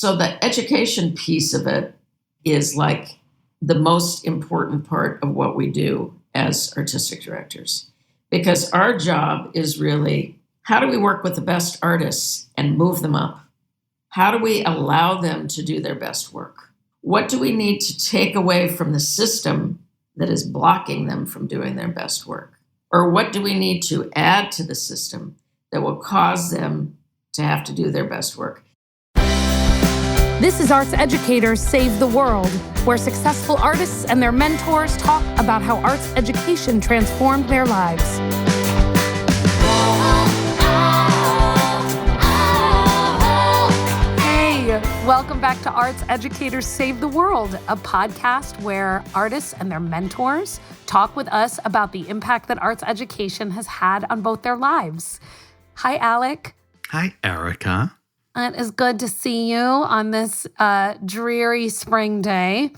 So the education piece of it is like the most important part of what we do as artistic directors, because our job is really, how do we work with the best artists and move them up? How do we allow them to do their best work? What do we need to take away from the system that is blocking them from doing their best work? Or what do we need to add to the system that will cause them to have to do their best work? This is Arts Educators Save the World, where successful artists and their mentors talk about how arts education transformed their lives. Hey, welcome back to Arts Educators Save the World, a podcast where artists and their mentors talk with us about the impact that arts education has had on both their lives. Hi, Alec. Hi, Erica. It is good to see you on this dreary spring day.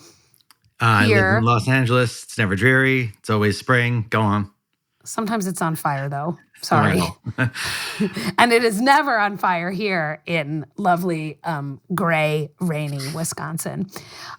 I live in Los Angeles. It's never dreary. It's always spring. Go on. Sometimes it's on fire, though. Sorry. And it is never on fire here in lovely, gray, rainy Wisconsin.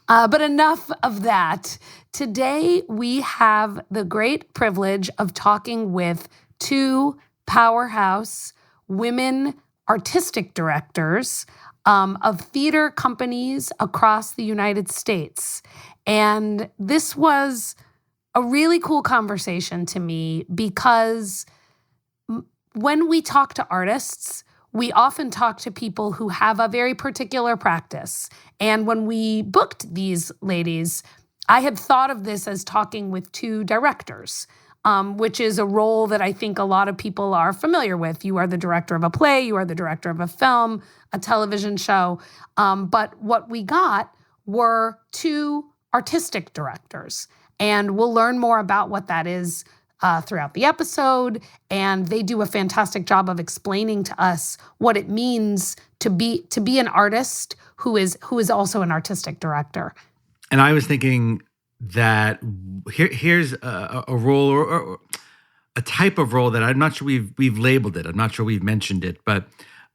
But enough of that. Today, we have the great privilege of talking with two powerhouse women artistic directors of theater companies across the United States. And this was a really cool conversation to me because when we talk to artists, we often talk to people who have a very particular practice. And when we booked these ladies, I had thought of this as talking with two directors, which is a role that I think a lot of people are familiar with. You are the director of a play, you are the director of a film, a television show. But what we got were two artistic directors. And we'll learn more about what that is throughout the episode. And they do a fantastic job of explaining to us what it means to be an artist who is also an artistic director. And I was thinking that here's a role or a type of role that I'm not sure we've labeled it. I'm not sure we've mentioned it, but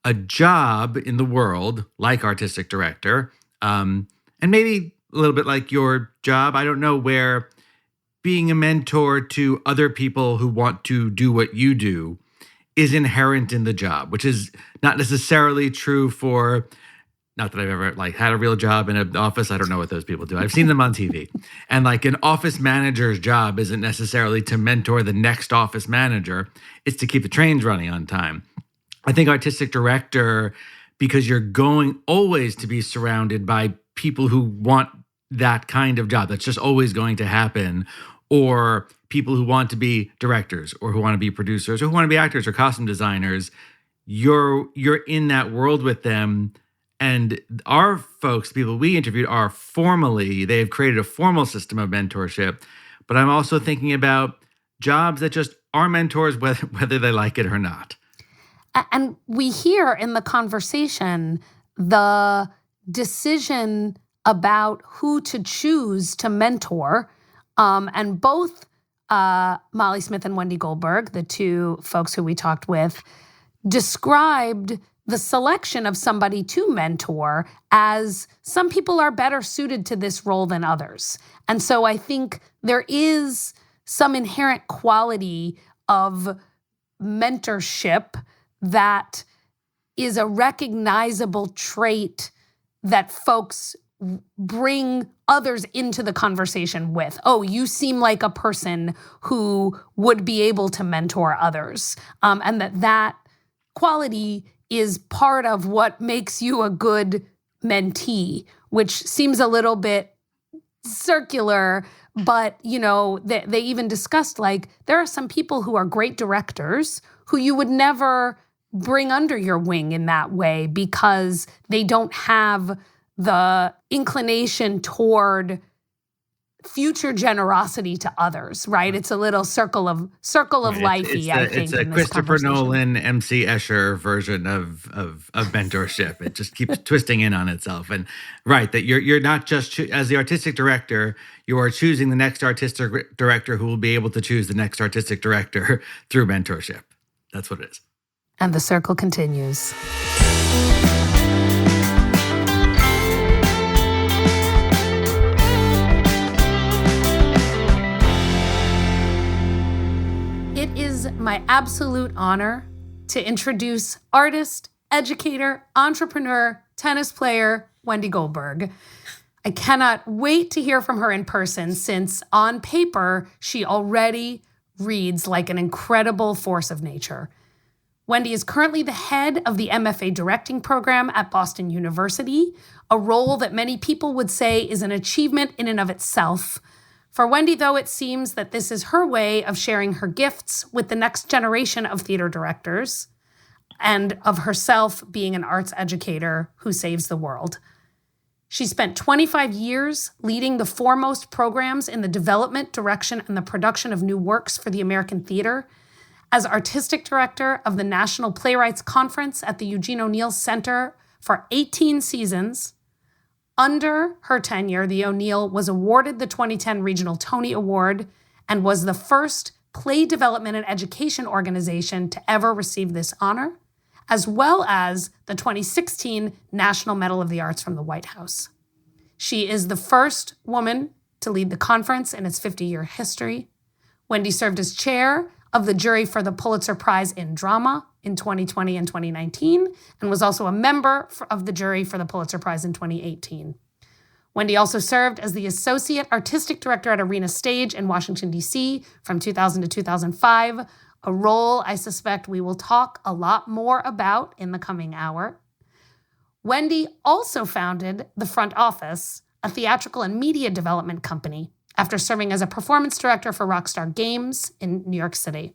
a job in the world like artistic director, and maybe a little bit like your job. I don't know, where being a mentor to other people who want to do what you do is inherent in the job, which is not necessarily true for. Not that I've ever had a real job in an office. I don't know what those people do. I've seen them on TV. And an office manager's job isn't necessarily to mentor the next office manager. It's to keep the trains running on time. I think artistic director, because you're going always to be surrounded by people who want that kind of job. That's just always going to happen. Or people who want to be directors or who want to be producers or who want to be actors or costume designers. You're in that world with them. And our folks, people we interviewed, they've created a formal system of mentorship. But I'm also thinking about jobs that just are mentors, whether they like it or not. And we hear in the conversation the decision about who to choose to mentor. And both Molly Smith and Wendy Goldberg, the two folks who we talked with, described the selection of somebody to mentor as some people are better suited to this role than others. And so I think there is some inherent quality of mentorship that is a recognizable trait that folks bring others into the conversation with. Oh, you seem like a person who would be able to mentor others. And that quality is part of what makes you a good mentee, which seems a little bit circular, but, they even discussed, there are some people who are great directors who you would never bring under your wing in that way because they don't have the inclination toward future generosity to others, right? It's a little circle of lifey, I think. It's a Christopher Nolan, MC Escher version of mentorship. It just keeps twisting in on itself. And right, that you're not just as the artistic director, you are choosing the next artistic director who will be able to choose the next artistic director through mentorship. That's what it is. And the circle continues. my absolute honor to introduce artist, educator, entrepreneur, tennis player, Wendy Goldberg. I cannot wait to hear from her in person since on paper, she already reads like an incredible force of nature. Wendy is currently the head of the MFA directing program at Boston University, a role that many people would say is an achievement in and of itself. For Wendy, though, it seems that this is her way of sharing her gifts with the next generation of theater directors and of herself being an arts educator who saves the world. She spent 25 years leading the foremost programs in the development, direction, and the production of new works for the American theater. As artistic director of the National Playwrights Conference at the Eugene O'Neill Center for 18 seasons. Under her tenure, the O'Neill was awarded the 2010 Regional Tony Award and was the first play development and education organization to ever receive this honor, as well as the 2016 National Medal of the Arts from the White House. She is the first woman to lead the conference in its 50-year history. Wendy served as chair of the jury for the Pulitzer Prize in Drama in 2020 and 2019, and was also a member of the jury for the Pulitzer Prize in 2018. Wendy also served as the Associate Artistic Director at Arena Stage in Washington, D.C. from 2000 to 2005, a role I suspect we will talk a lot more about in the coming hour. Wendy also founded The Front Office, a theatrical and media development company, after serving as a performance director for Rockstar Games in New York City.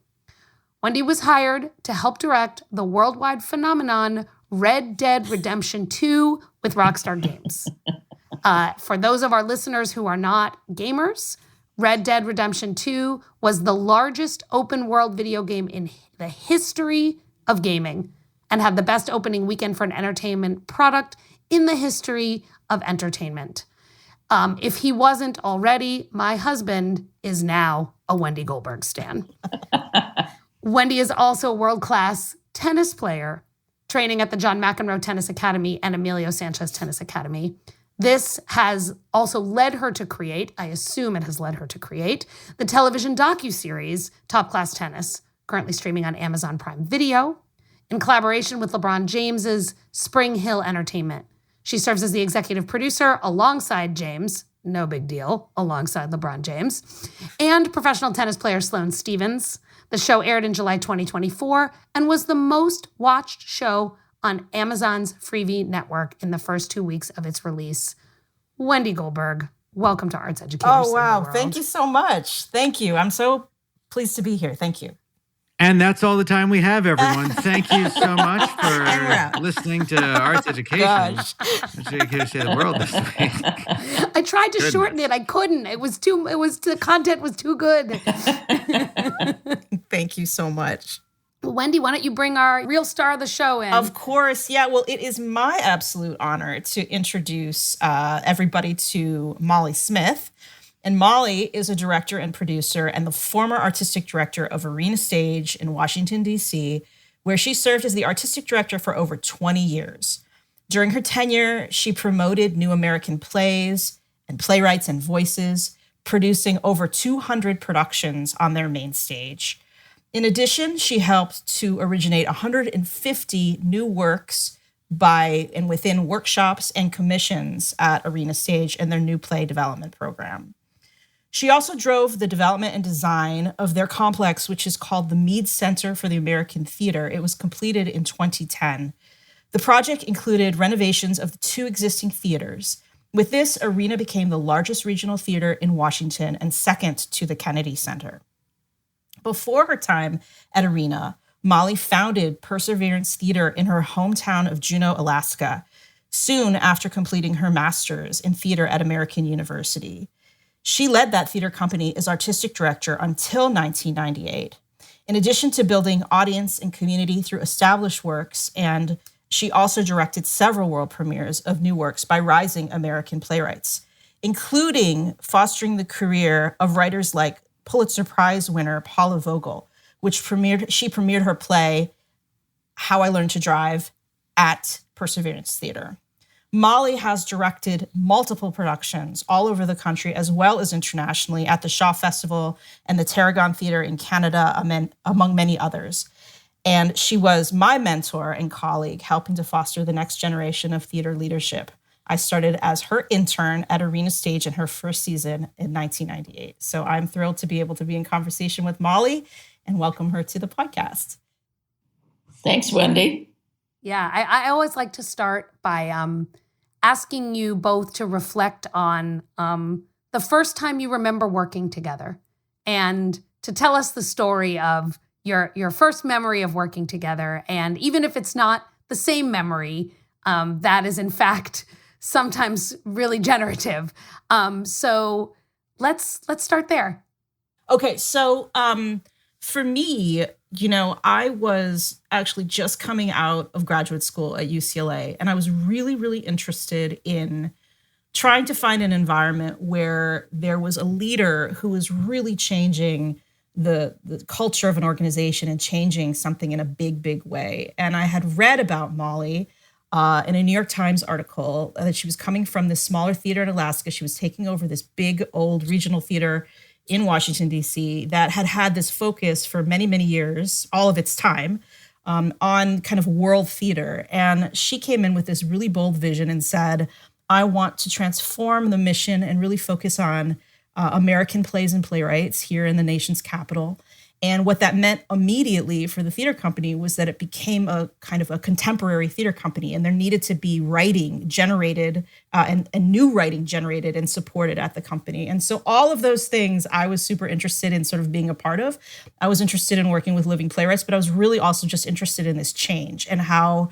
Wendy was hired to help direct the worldwide phenomenon Red Dead Redemption 2 with Rockstar Games. For those of our listeners who are not gamers, Red Dead Redemption 2 was the largest open world video game in the history of gaming and had the best opening weekend for an entertainment product in the history of entertainment. If he wasn't already, my husband is now a Wendy Goldberg stan. Wendy is also a world-class tennis player, training at the John McEnroe Tennis Academy and Emilio Sanchez Tennis Academy. This has also led her to create, I assume it has led her to create, the television docuseries Top Class Tennis, currently streaming on Amazon Prime Video, in collaboration with LeBron James's Spring Hill Entertainment. She serves as the executive producer alongside James, no big deal, alongside LeBron James, and professional tennis player Sloane Stephens. The show aired in July 2024 and was the most watched show on Amazon's Freevee network in the first 2 weeks of its release. Wendy Goldberg, welcome to Arts Educators. Oh, wow. Thank you so much. Thank you. I'm so pleased to be here. Thank you. And that's all the time we have, everyone. Thank you so much for listening to Arts Education. Arts Educators Save the World this week. I tried to shorten it. I couldn't. The content was too good. Thank you so much. Wendy, why don't you bring our real star of the show in? Of course. Yeah, well, it is my absolute honor to introduce everybody to Molly Smith. And Molly is a director and producer and the former artistic director of Arena Stage in Washington, D.C., where she served as the artistic director for over 20 years. During her tenure, she promoted new American plays and playwrights and voices, producing over 200 productions on their main stage. In addition, she helped to originate 150 new works by and within workshops and commissions at Arena Stage and their new play development program. She also drove the development and design of their complex, which is called the Mead Center for the American Theater. It was completed in 2010. The project included renovations of the 2 existing theaters. With this, Arena became the largest regional theater in Washington and second to the Kennedy Center. Before her time at Arena, Molly founded Perseverance Theater in her hometown of Juneau, Alaska, soon after completing her master's in theater at American University. She led that theater company as artistic director until 1998. In addition to building audience and community through established works, and she also directed several world premieres of new works by rising American playwrights, including fostering the career of writers like Pulitzer Prize winner Paula Vogel, which she premiered her play, How I Learned to Drive, at Perseverance Theater. Molly has directed multiple productions all over the country as well as internationally at the Shaw Festival and the Tarragon Theatre in Canada, among many others. And she was my mentor and colleague, helping to foster the next generation of theater leadership. I started as her intern at Arena Stage in her first season in 1998. So I'm thrilled to be able to be in conversation with Molly and welcome her to the podcast. Thanks, Wendy. Yeah, I always like to start by asking you both to reflect on the first time you remember working together and to tell us the story of your first memory of working together. And even if it's not the same memory, that is in fact sometimes really generative. So let's start there. Okay, so for me, I was actually just coming out of graduate school at UCLA, and I was really, really interested in trying to find an environment where there was a leader who was really changing the culture of an organization and changing something in a big, big way. And I had read about Molly in a New York Times article that she was coming from this smaller theater in Alaska. She was taking over this big old regional theater in Washington, D.C. that had this focus for many, many years, all of its time, on kind of world theater. And she came in with this really bold vision and said, I want to transform the mission and really focus on American plays and playwrights here in the nation's capital. And what that meant immediately for the theater company was that it became a kind of a contemporary theater company, and there needed to be writing generated and new writing generated and supported at the company. And so all of those things I was super interested in sort of being a part of. I was interested in working with living playwrights, but I was really also just interested in this change and how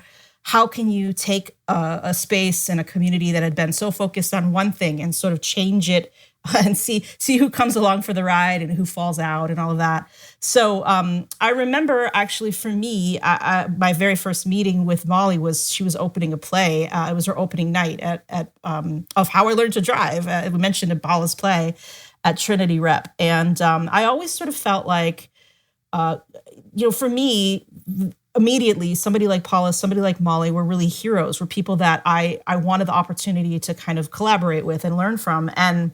can you take a space and a community that had been so focused on one thing and sort of change it and see who comes along for the ride and who falls out and all of that. So I remember actually for me, my very first meeting with Molly she was opening a play. It was her opening night of How I Learned to Drive. We mentioned Paula's play at Trinity Rep. And I always sort of felt like, for me, immediately, somebody like Paula, somebody like Molly were really heroes, were people that I wanted the opportunity to kind of collaborate with and learn from. And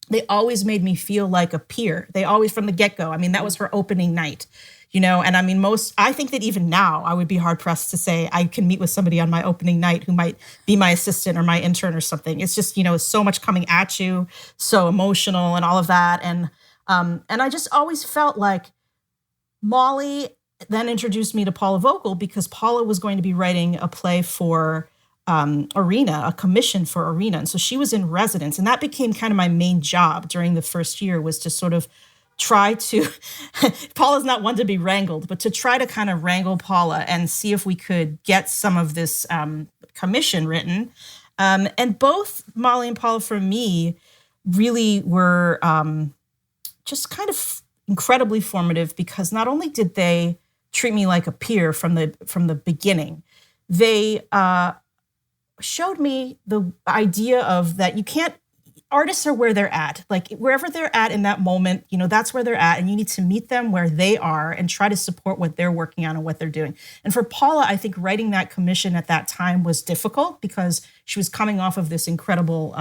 they always made me feel like a peer. They always, from the get-go, I mean, that was her opening night, and I mean, I think that even now I would be hard pressed to say I can meet with somebody on my opening night who might be my assistant or my intern or something. It's just, so much coming at you, so emotional and all of that. And I just always felt like Molly then introduced me to Paula Vogel because Paula was going to be writing a play for Arena, a commission for Arena. And so she was in residence. And that became kind of my main job during the first year, was to sort of try to, Paula's not one to be wrangled, but to try to kind of wrangle Paula and see if we could get some of this commission written. And both Molly and Paula, for me, really were just kind of incredibly formative, because not only did they treat me like a peer from the beginning, they showed me the idea of that artists are where they're at, like wherever they're at in that moment, that's where they're at, and you need to meet them where they are and try to support what they're working on and what they're doing. And for Paula, I think writing that commission at that time was difficult because she was coming off of this incredible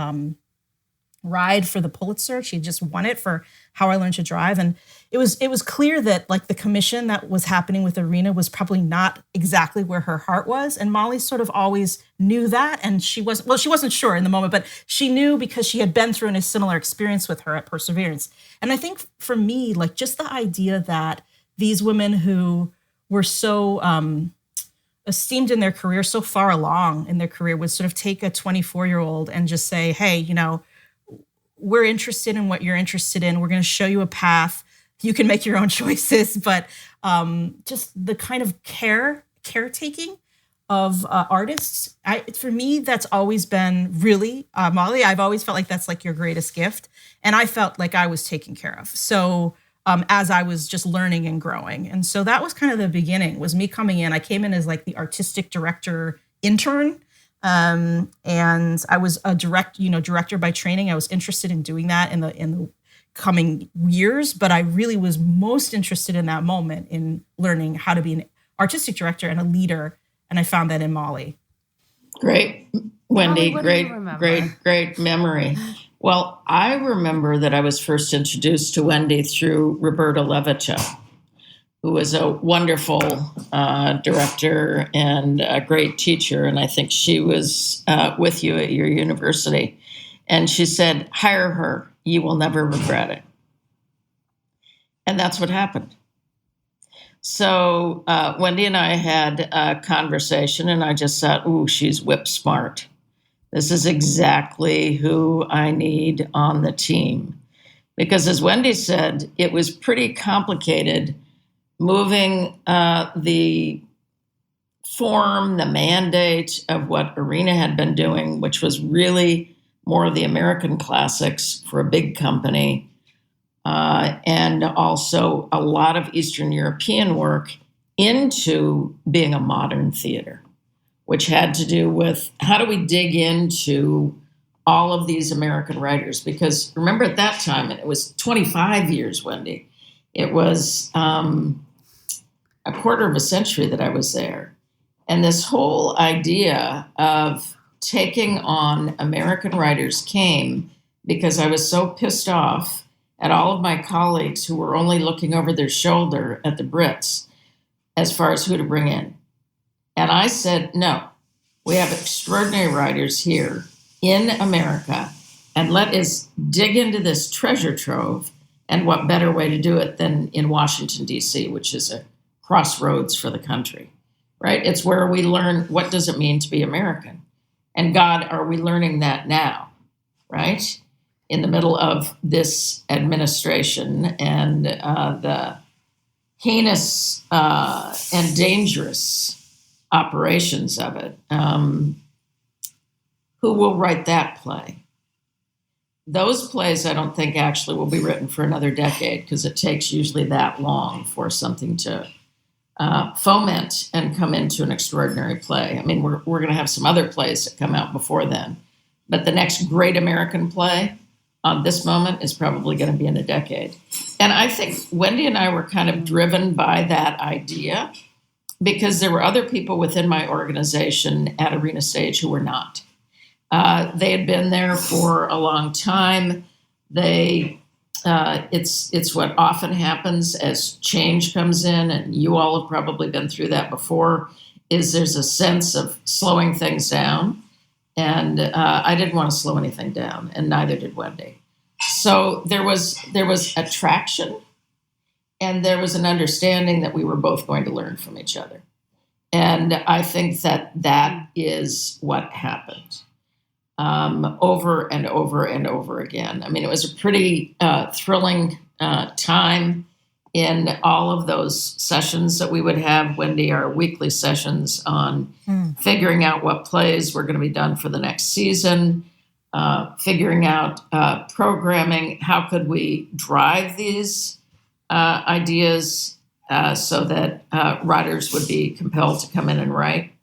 ride for the Pulitzer. She had just won it for How I Learned to Drive. And it was clear that like the commission that was happening with Arena was probably not exactly where her heart was. And Molly sort of always knew that. And she wasn't sure in the moment, but she knew because she had been through a similar experience with her at Perseverance. And I think for me, like just the idea that these women who were so esteemed in their career, so far along in their career, would sort of take a 24-year-old and just say, hey, we're interested in what you're interested in. We're going to show you a path. You can make your own choices, but just the kind of caretaking of artists, for me, that's always been really, Molly, I've always felt like that's like your greatest gift. And I felt like I was taken care of. So as I was just learning and growing. And so that was kind of the beginning, was me coming in. I came in as like the artistic director intern. And I was a director by training. I was interested in doing that in the coming years, but I really was most interested in that moment in learning how to be an artistic director and a leader. And I found that in Molly. Great, Molly, Wendy. what do you Great, remember? great memory. Well, I remember that I was first introduced to Wendy through Roberta Levicha, who was a wonderful director and a great teacher. And I think she was with you at your university. And she said, hire her. You will never regret it. And that's what happened. So Wendy and I had a conversation, and I just thought, ooh, she's whip smart. This is exactly who I need on the team. Because as Wendy said, it was pretty complicated moving the form, the mandate of what Arena had been doing, which was really more of the American classics for a big company, and also a lot of Eastern European work, into being a modern theater, which had to do with how do we dig into all of these American writers? Because remember at that time, and it was 25 years, Wendy, it was a quarter of a century that I was there. And this whole idea of taking on American writers came because I was so pissed off at all of my colleagues who were only looking over their shoulder at the Brits as far as who to bring in. And I said, no, we have extraordinary writers here in America, and let us dig into this treasure trove. And what better way to do it than in Washington, D.C., which is a crossroads for the country, right? It's where we learn what does it mean to be American. And God, are we learning that now, right? In the middle of this administration and the heinous and dangerous operations of it. Who will write that play? Those plays, I don't think actually will be written for another decade, because it takes usually that long for something to foment and come into an extraordinary play. I mean, we're going to have some other plays that come out before then, but the next great American play on this moment is probably going to be in a decade. And I think Wendy and I were kind of driven by that idea, because there were other people within my organization at Arena Stage who were not. They had been there for a long time. It's what often happens as change comes in, and you all have probably been through that before, is there's a sense of slowing things down. And I didn't want to slow anything down, and neither did Wendy. So there was attraction, and there was an understanding that we were both going to learn from each other. And I think that is what happened. Over and over and over again. I mean, it was a pretty thrilling time in all of those sessions that we would have, Wendy, our weekly sessions on figuring out what plays were going to be done for the next season, figuring out programming, how could we drive these ideas so that writers would be compelled to come in and write.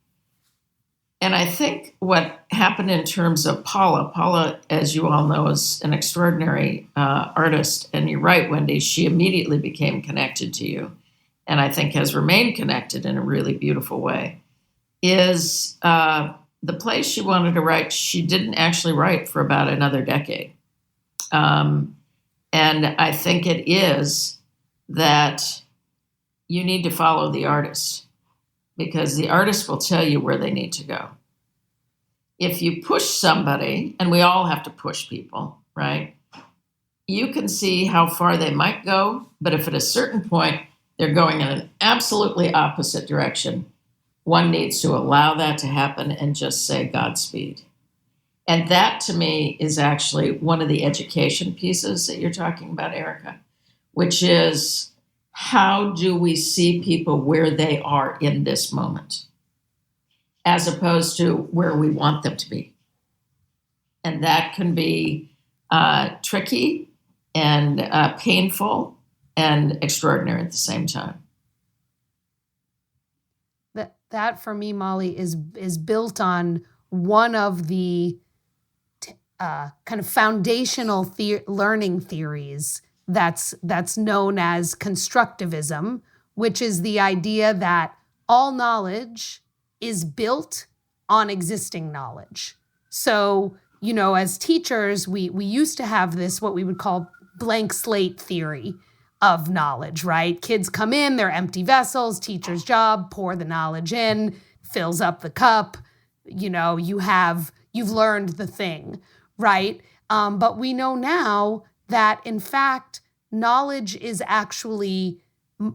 And I think what happened in terms of Paula, as you all know, is an extraordinary artist. And you're right, Wendy, she immediately became connected to you, and I think has remained connected in a really beautiful way, is the play she wanted to write, she didn't actually write for about another decade. And I think it is that you need to follow the artist, because the artist will tell you where they need to go. If you push somebody, and we all have to push people, right? You can see how far they might go, but if at a certain point they're going in an absolutely opposite direction, one needs to allow that to happen and just say Godspeed. And that, to me, is actually one of the education pieces that you're talking about, Erica, which is, how do we see people where they are in this moment, as opposed to where we want them to be? And that can be tricky and painful and extraordinary at the same time. That for me, Molly, is built on one of the kind of foundational learning theories that's known as constructivism, which is the idea that all knowledge is built on existing knowledge. So, as teachers, we used to have this, what we would call blank slate theory of knowledge, right? Kids come in, they're empty vessels, teacher's job, pour the knowledge in, fills up the cup, you've learned the thing, right? But we know now that, in fact, knowledge is actually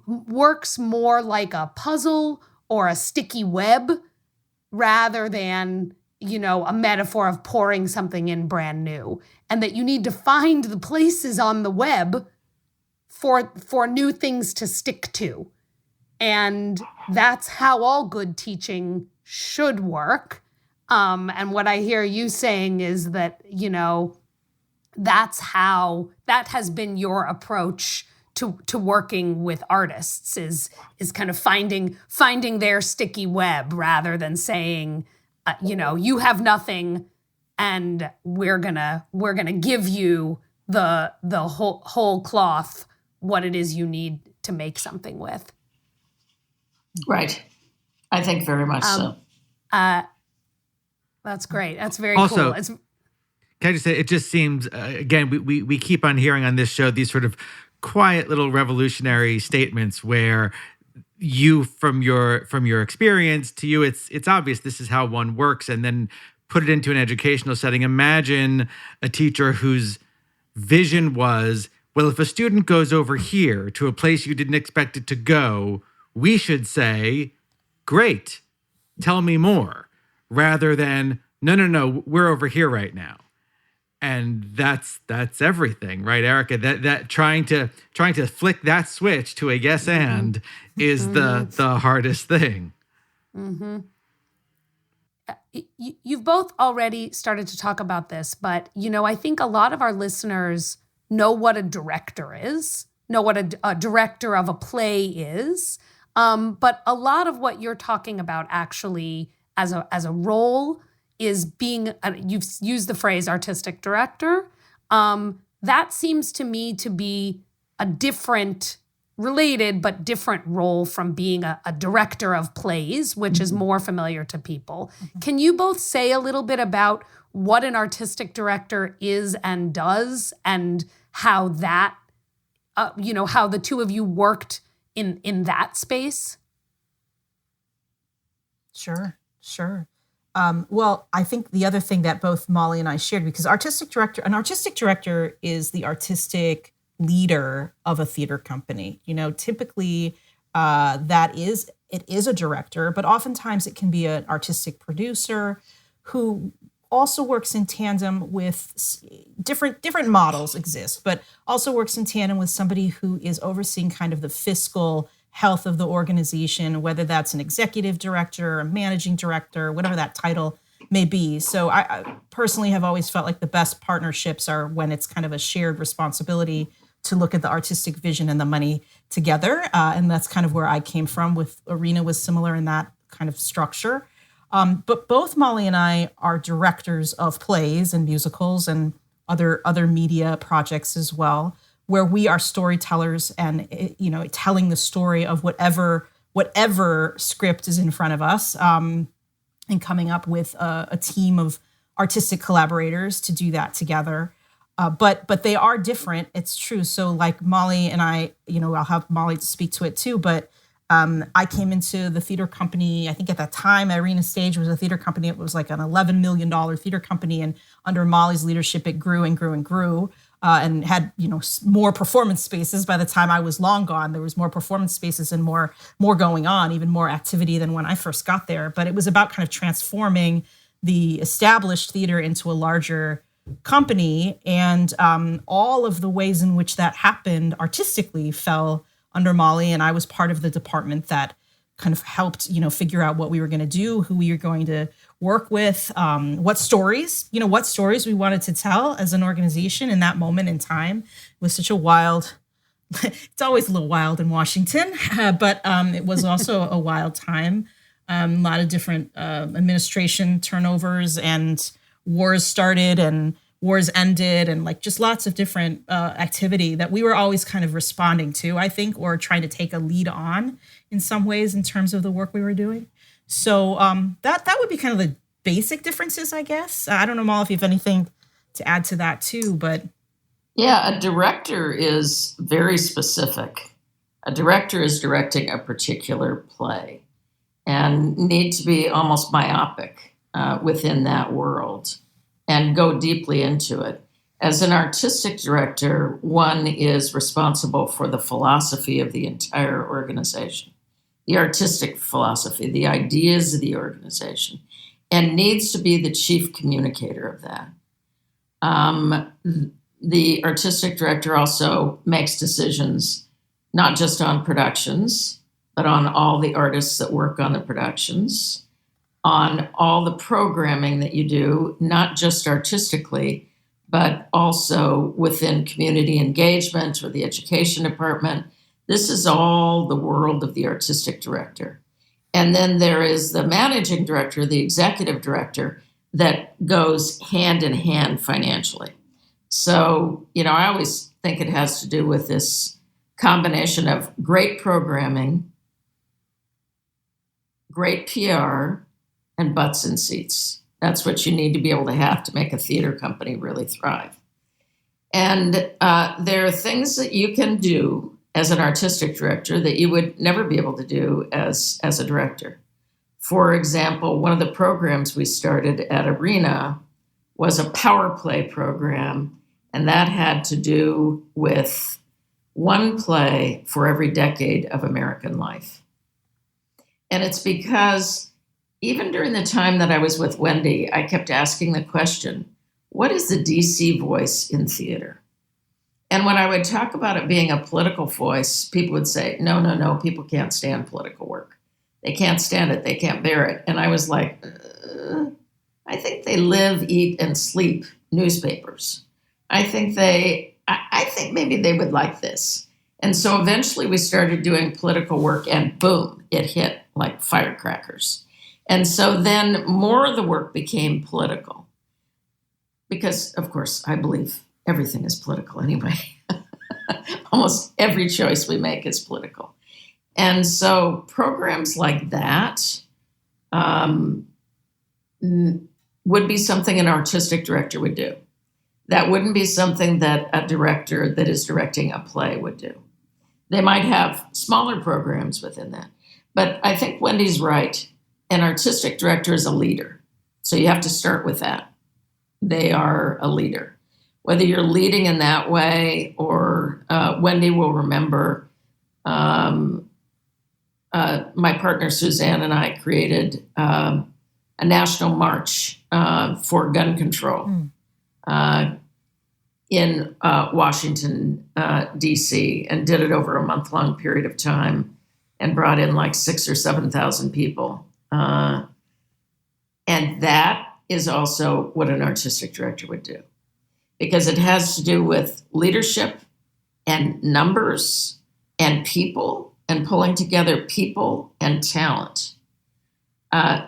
works more like a puzzle or a sticky web rather than, a metaphor of pouring something in brand new. And that you need to find the places on the web for new things to stick to. And that's how all good teaching should work. And what I hear you saying is that, that has been your approach to working with artists is kind of finding their sticky web rather than saying, you have nothing and we're gonna give you the whole cloth what it is you need to make something with. Right. I think very much so. That's great. That's very Also, cool. Can I just say, it just seems, again, we keep on hearing on this show these sort of quiet little revolutionary statements where you, from your experience, to you, it's obvious this is how one works, and then put it into an educational setting. Imagine a teacher whose vision was, well, if a student goes over here to a place you didn't expect it to go, we should say, great, tell me more, rather than, no, we're over here right now. And that's everything, right, Erica? That trying to flick that switch to a yes and is the hardest thing. Mm-hmm. You've both already started to talk about this, but I think a lot of our listeners know what a director is, know what a director of a play is, but a lot of what you're talking about actually as a role is being, you've used the phrase artistic director. That seems to me to be a different, related but different role from being a director of plays, which is more familiar to people. Can you both say a little bit about what an artistic director is and does, and how that, how the two of you worked in that space? Sure. Well, I think the other thing that both Molly and I shared, because an artistic director is the artistic leader of a theater company. Typically it is a director, but oftentimes it can be an artistic producer who also works in tandem with different models exist, but also works in tandem with somebody who is overseeing kind of the fiscal health of the organization, whether that's an executive director, a managing director, whatever that title may be. So I personally have always felt like the best partnerships are when it's kind of a shared responsibility to look at the artistic vision and the money together. And that's kind of where I came from. With Arena was similar in that kind of structure. But both Molly and I are directors of plays and musicals and other media projects as well, where we are storytellers and, telling the story of whatever script is in front of us, and coming up with a team of artistic collaborators to do that together. But they are different. It's true. So like Molly and I, I'll have Molly to speak to it too, but I came into the theater company, I think at that time, Arena Stage was a theater company. It was like an $11 million theater company. And under Molly's leadership, it grew and grew and grew. And had more performance spaces. By the time I was long gone, there was more performance spaces and more going on, even more activity than when I first got there. But it was about kind of transforming the established theater into a larger company, and all of the ways in which that happened artistically fell under Molly, and I was part of the department that kind of helped figure out what we were going to do, who we were going to work with, what stories we wanted to tell as an organization in that moment in time. It was such a wild, it's always a little wild in Washington, but it was also a wild time. A lot of different administration turnovers, and wars started and wars ended, and like just lots of different activity that we were always kind of responding to, I think, or trying to take a lead on in some ways in terms of the work we were doing. So that would be kind of the basic differences, I guess. I don't know, Mal, if you have anything to add to that too, but Yeah, a director is very specific. A director is directing a particular play and need to be almost myopic within that world and go deeply into it. As an artistic director, one is responsible for the philosophy of the entire organization, the artistic philosophy, the ideas of the organization, and needs to be the chief communicator of that. The artistic director also makes decisions not just on productions, but on all the artists that work on the productions, on all the programming that you do, not just artistically, but also within community engagement or the education department. This is all the world of the artistic director. And then there is the managing director, the executive director, that goes hand in hand financially. So, I always think it has to do with this combination of great programming, great PR, and butts in seats. That's what you need to be able to have to make a theater company really thrive. And there are things that you can do as an artistic director that you would never be able to do as a director. For example, one of the programs we started at Arena was a power play program, and that had to do with one play for every decade of American life. And it's because even during the time that I was with Wendy, I kept asking the question, what is the DC voice in theater? And when I would talk about it being a political voice, people would say, no, people can't stand political work. They can't stand it. They can't bear it. And I was like, I think they live, eat, and sleep newspapers. I think maybe they would like this. And so eventually we started doing political work, and boom, it hit like firecrackers. And so then more of the work became political because, of course, I believe everything is political anyway. Almost every choice we make is political. And so programs like that would be something an artistic director would do. That wouldn't be something that a director that is directing a play would do. They might have smaller programs within that. But I think Wendy's right. An artistic director is a leader. So you have to start with that. They are a leader. Whether you're leading in that way or Wendy will remember my partner Suzanne and I created a national march for gun control in Washington, D.C., and did it over a month-long period of time and brought in like 6,000 or 7,000 people. And that is also what an artistic director would do, because it has to do with leadership and numbers and people and pulling together people and talent.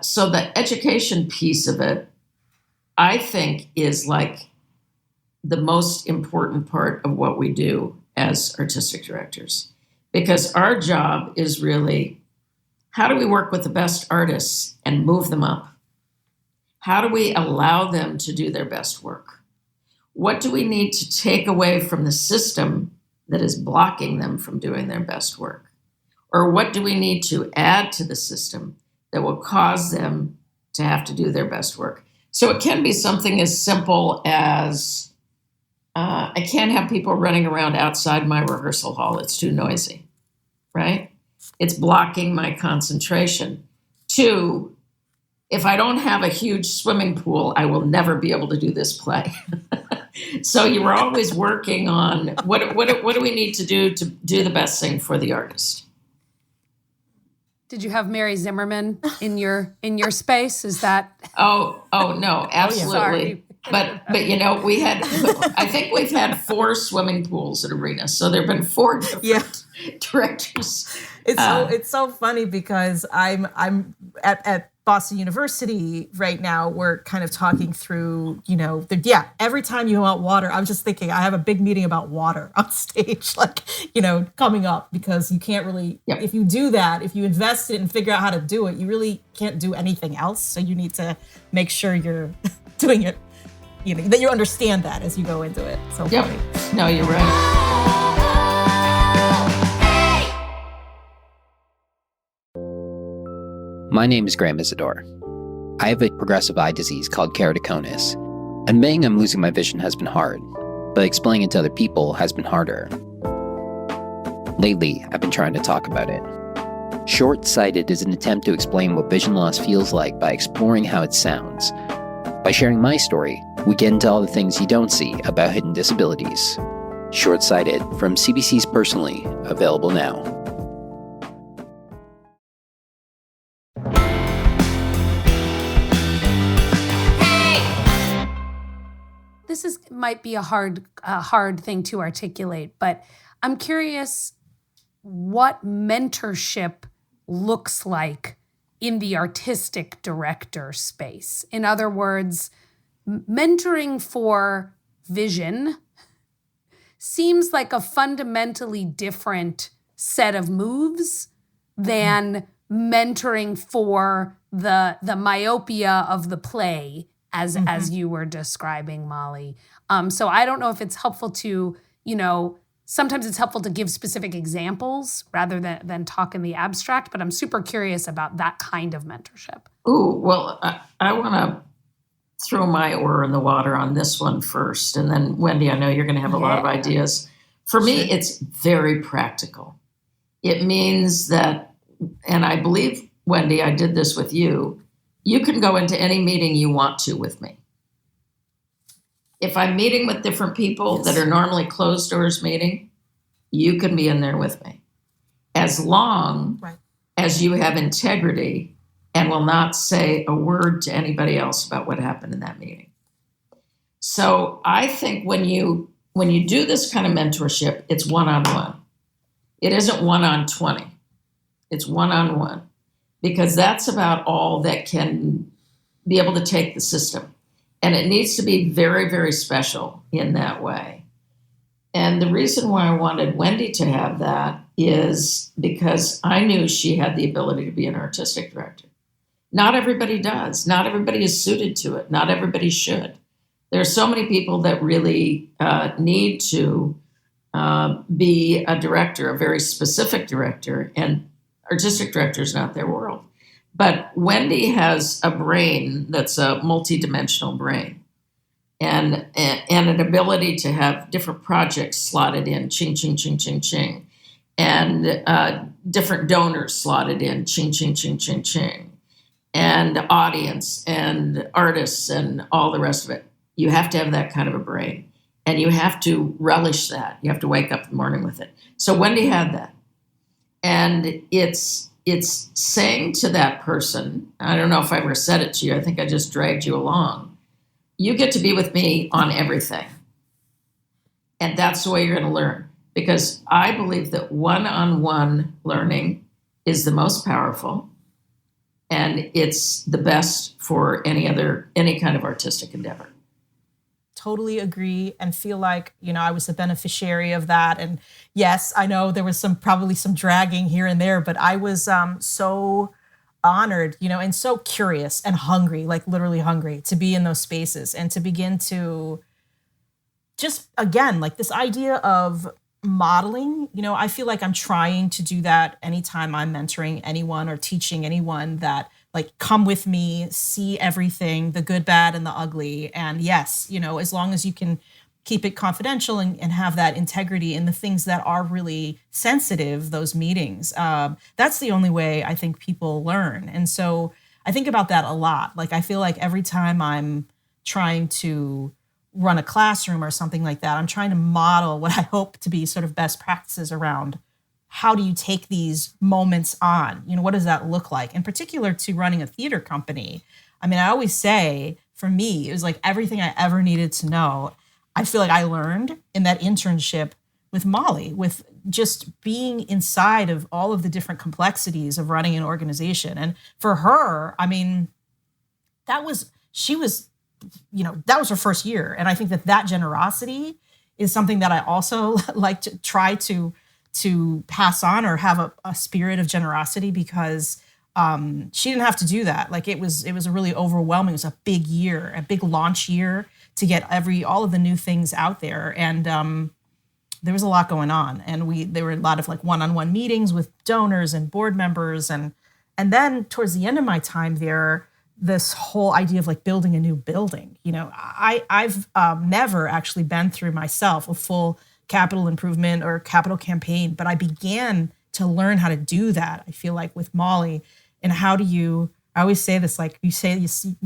So the education piece of it, I think, is like the most important part of what we do as artistic directors, because our job is really, how do we work with the best artists and move them up? How do we allow them to do their best work? What do we need to take away from the system that is blocking them from doing their best work? Or what do we need to add to the system that will cause them to have to do their best work? So it can be something as simple as, I can't have people running around outside my rehearsal hall. It's too noisy, right? It's blocking my concentration. 2, if I don't have a huge swimming pool, I will never be able to do this play. So you were always working on what do we need to do the best thing for the artist? Did you have Mary Zimmerman in your space? Is that? Oh no, absolutely. But we had, I think we've had 4 swimming pools at Arena, so there've been 4 different directors. It's so funny because I'm at Boston University right now. We're kind of talking through, every time you want water, I'm just thinking I have a big meeting about water on stage, coming up, because you can't really, if you do that, if you invest it and figure out how to do it, you really can't do anything else. So you need to make sure you're doing it, that you understand that as you go into it. So funny. No, you're right. My name is Graham Isidore. I have a progressive eye disease called keratoconus. Admitting I'm losing my vision has been hard, but explaining it to other people has been harder. Lately, I've been trying to talk about it. Short-sighted is an attempt to explain what vision loss feels like by exploring how it sounds. By sharing my story, we get into all the things you don't see about hidden disabilities. Short-sighted from CBC's Personally, available now. This might be a hard thing to articulate, but I'm curious what mentorship looks like in the artistic director space. In other words, mentoring for vision seems like a fundamentally different set of moves than mentoring for the myopia of the play, as you were describing, Molly. So I don't know if it's helpful to, sometimes it's helpful to give specific examples rather than talk in the abstract, but I'm super curious about that kind of mentorship. Ooh, well, I want to throw my oar in the water on this one first. And then, Wendy, I know you're going to have a lot of ideas. For me, it's very practical. It means that, and I believe, Wendy, I did this with you, you can go into any meeting you want to with me. If I'm meeting with different people that are normally closed doors meeting, you can be in there with me. As long as you have integrity and will not say a word to anybody else about what happened in that meeting. So I think when you do this kind of mentorship, it's one-on-one. It isn't 1-on-20. It's one-on-one. Because that's about all that can be able to take the system. And it needs to be very, very special in that way. And the reason why I wanted Wendy to have that is because I knew she had the ability to be an artistic director. Not everybody does. Not everybody is suited to it. Not everybody should. There are so many people that really need to be a director, a very specific director, and artistic director is not their world. But Wendy has a brain that's a multidimensional brain and an ability to have different projects slotted in, ching, ching, ching, ching, ching, and different donors slotted in, ching, ching, ching, ching, ching, and audience and artists and all the rest of it. You have to have that kind of a brain, and you have to relish that. You have to wake up in the morning with it. So Wendy had that. And it's saying to that person, I don't know if I ever said it to you, I think I just dragged you along. You get to be with me on everything. And that's the way you're going to learn. Because I believe that one-on-one learning is the most powerful. And it's the best for any kind of artistic endeavor. Totally agree and feel like, I was the beneficiary of that. And yes, I know there was probably some dragging here and there, but I was so honored, and so curious and hungry, like literally hungry to be in those spaces and to begin to just, again, like this idea of modeling, I feel like I'm trying to do that anytime I'm mentoring anyone or teaching anyone that, like, come with me, see everything, the good, bad, and the ugly. And yes, as long as you can keep it confidential and have that integrity in the things that are really sensitive, those meetings, that's the only way I think people learn. And so I think about that a lot. Like, I feel like every time I'm trying to run a classroom or something like that, I'm trying to model what I hope to be sort of best practices around how do you take these moments on? What does that look like? In particular to running a theater company. I mean, I always say, for me, it was like everything I ever needed to know. I feel like I learned in that internship Molly, with just being inside of all of the different complexities of running an organization. And for her, I mean, that was her first year. And I think that generosity is something that I also like to try to pass on, or have a spirit of generosity, because she didn't have to do that. Like it was a really overwhelming, it was a big year, a big launch year to get all of the new things out there. And there was a lot going on. And there were a lot of like one-on-one meetings with donors and board members. And then towards the end of my time there, this whole idea of like building a new building, I've never actually been through myself a full capital improvement or capital campaign, but I began to learn how to do that. I feel like with Molly, and I always say this, like you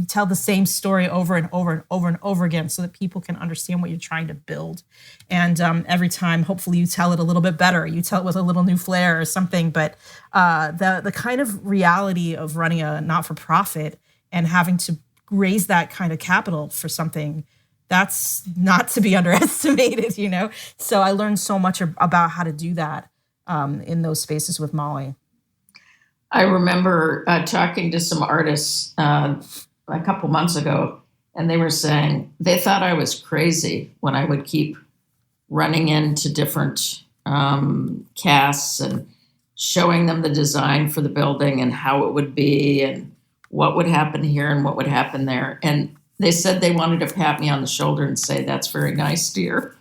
tell the same story over and over and over and over again so that people can understand what you're trying to build. And every time, hopefully you tell it a little bit better. You tell it with a little new flair or something. But the kind of reality of running a not-for-profit and having to raise that kind of capital for something, that's not to be underestimated, So I learned so much about how to do that in those spaces with Molly. I remember talking to some artists a couple months ago, and they were saying they thought I was crazy when I would keep running into different casts and showing them the design for the building and how it would be and what would happen here and what would happen there. And they said they wanted to pat me on the shoulder and say, "That's very nice, dear."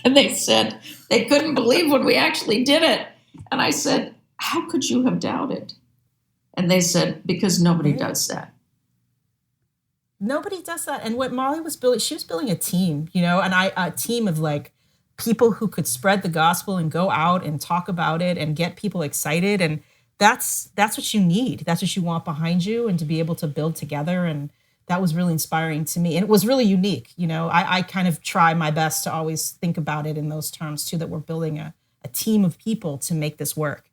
And they said they couldn't believe when we actually did it. And I said, "How could you have doubted?" And they said, "Because nobody does that." Nobody does that. And what Molly was building, she was building a team, and a team of like people who could spread the gospel and go out and talk about it and get people excited. And that's what you need. That's what you want behind you, and to be able to build together. And that was really inspiring to me. And it was really unique. I kind of try my best to always think about it in those terms too, that we're building a team of people to make this work.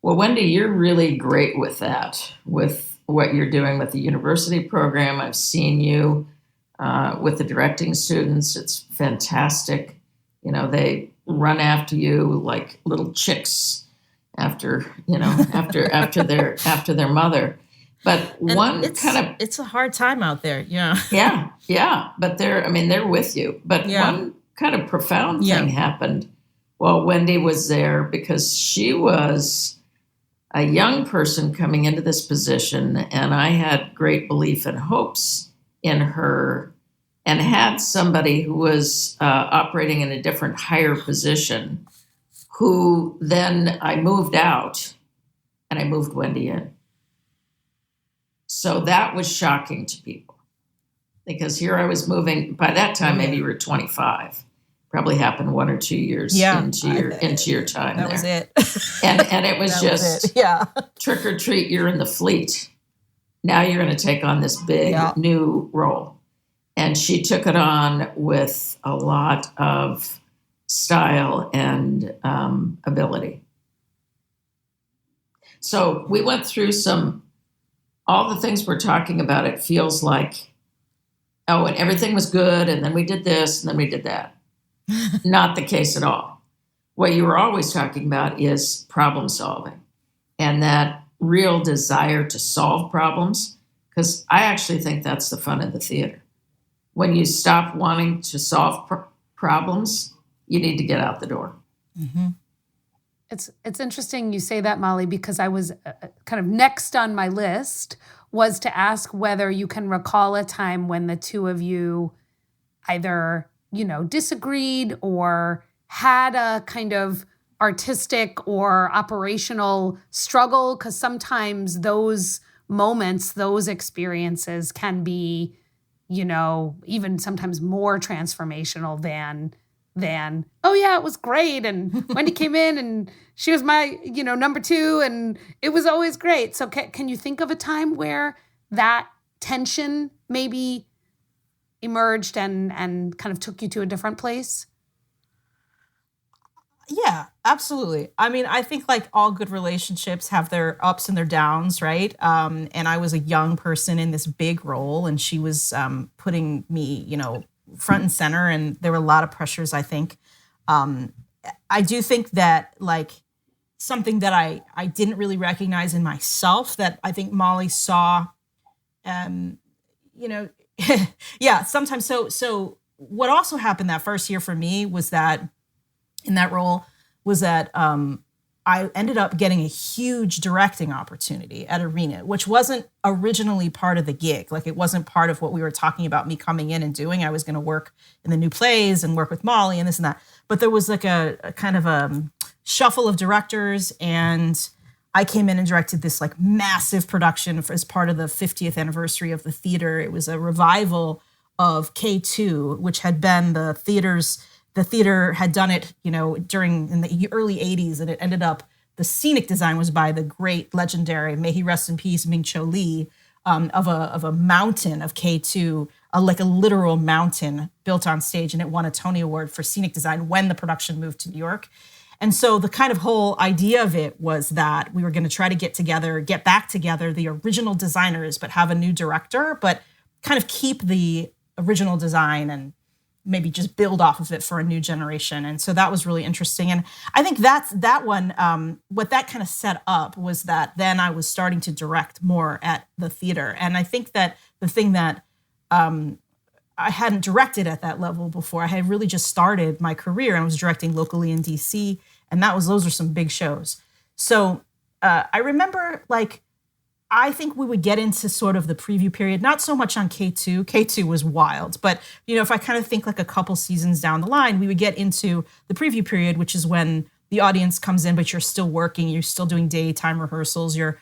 Well, Wendy, you're really great with that, with what you're doing with the university program. I've seen you with the directing students. It's fantastic. They run after you like little chicks after their mother. But it's a hard time out there. Yeah. Yeah. But they're with you. But one kind of profound thing happened while Wendy was there, because she was a young person coming into this position, and I had great belief and hopes in her, and had somebody who was operating in a different, higher position, who then I moved out and I moved Wendy in. So that was shocking to people, because here I was moving. By that time, maybe you were 25. Probably happened 1 or 2 years into your time that there. Was it. and it was just trick or treat. You're in the fleet. Now you're going to take on this big new role. And she took it on with a lot of style and ability. So we went through all the things we're talking about. It feels like, and everything was good, and then we did this, and then we did that. Not the case at all. What you were always talking about is problem solving, and that real desire to solve problems, because I actually think that's the fun of the theater. When you stop wanting to solve problems, you need to get out the door. Mm-hmm. It's interesting you say that, Molly, because I was kind of next on my list was to ask whether you can recall a time when the two of you either disagreed or had a kind of artistic or operational struggle, because sometimes those moments, those experiences can be, even sometimes more transformational than, oh yeah, it was great. And Wendy came in and she was my, number 2 and it was always great. So can you think of a time where that tension maybe emerged and kind of took you to a different place? Yeah, absolutely. I mean, I think like all good relationships have their ups and their downs, right? And I was a young person in this big role, and she was putting me, front and center, and there were a lot of pressures, I think. I do think that like something that I didn't really recognize in myself that I think Molly saw, you know, yeah, sometimes. So what also happened that first year for me was that in that role was that I ended up getting a huge directing opportunity at Arena, which wasn't originally part of the gig. Like it wasn't part of what we were talking about me coming in and doing. I was going to work in the new plays and work with Molly and this and that. But there was like a kind of a shuffle of directors, and I came in and directed this like massive production as part of the 50th anniversary of the theater. It was a revival of K2, which had been the theater had done it, you know, in the early 80s, and it ended up, the scenic design was by the great legendary, may he rest in peace, Ming Cho Lee, of a mountain of K2, like a literal mountain built on stage, and it won a Tony Award for scenic design when the production moved to New York. And so the kind of whole idea of it was that we were going to try to get back together, the original designers, but have a new director, but kind of keep the original design and maybe just build off of it for a new generation. And so that was really interesting. And I think that one, what that kind of set up was that then I was starting to direct more at the theater. And I think that the thing that I hadn't directed at that level before, I had really just started my career and I was directing locally in DC. And those are some big shows. So I remember I think we would get into sort of the preview period, not so much on K2. K2 was wild. But, you know, if I kind of think like a couple seasons down the line, we would get into the preview period, which is when the audience comes in, but you're still working, you're still doing daytime rehearsals, you're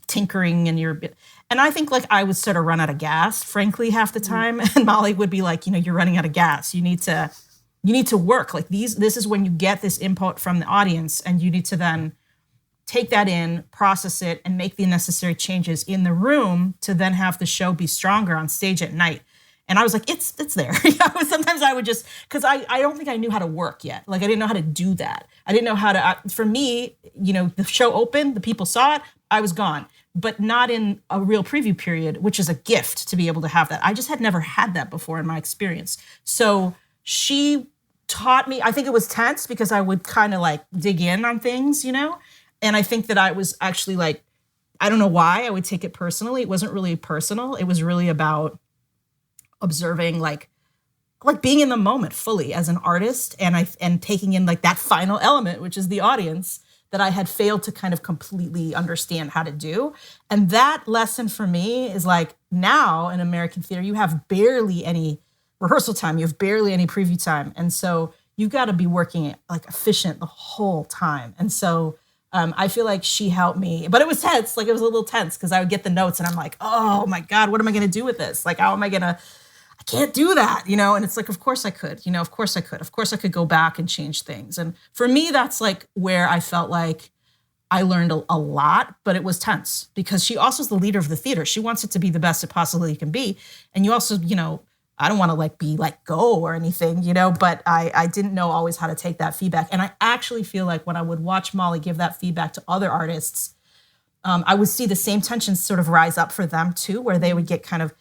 tinkering and I think like I would sort of run out of gas, frankly, half the time. And Molly would be like, you know, you're running out of gas. You need to work. Like this is when you get this input from the audience, and you need to then take that in, process it, and make the necessary changes in the room to then have the show be stronger on stage at night. And I was like, it's there. Sometimes I would just, because I don't think I knew how to work yet. Like I didn't know how to do that. I didn't know how to, for me, you know, the show opened, the people saw it, I was gone. But not in a real preview period, which is a gift to be able to have that. I just had never had that before in my experience. So she taught me, I think it was tense because I would kind of like dig in on things, you know? And I think that I was actually like, I don't know why I would take it personally. It wasn't really personal. It was really about observing, like being in the moment fully as an artist, and taking in like that final element, which is the audience, that I had failed to kind of completely understand how to do. And that lesson for me is like, now in American theater, you have barely any rehearsal time. You have barely any preview time. And so you've got to be working like efficient the whole time. And so I feel like she helped me, but it was tense. Like it was a little tense because I would get the notes and I'm like, oh my God, what am I going to do with this? Like, how am I going to, I can't do that, you know? And it's like, of course I could, you know, of course I could go back and change things. And for me, that's like where I felt like I learned a lot, but it was tense because she also is the leader of the theater. She wants it to be the best it possibly can be. And you also, you know, I don't want to like be like go or anything, you know, but I didn't know always how to take that feedback. And I actually feel like when I would watch Molly give that feedback to other artists, I would see the same tensions sort of rise up for them too, where they would get kind of,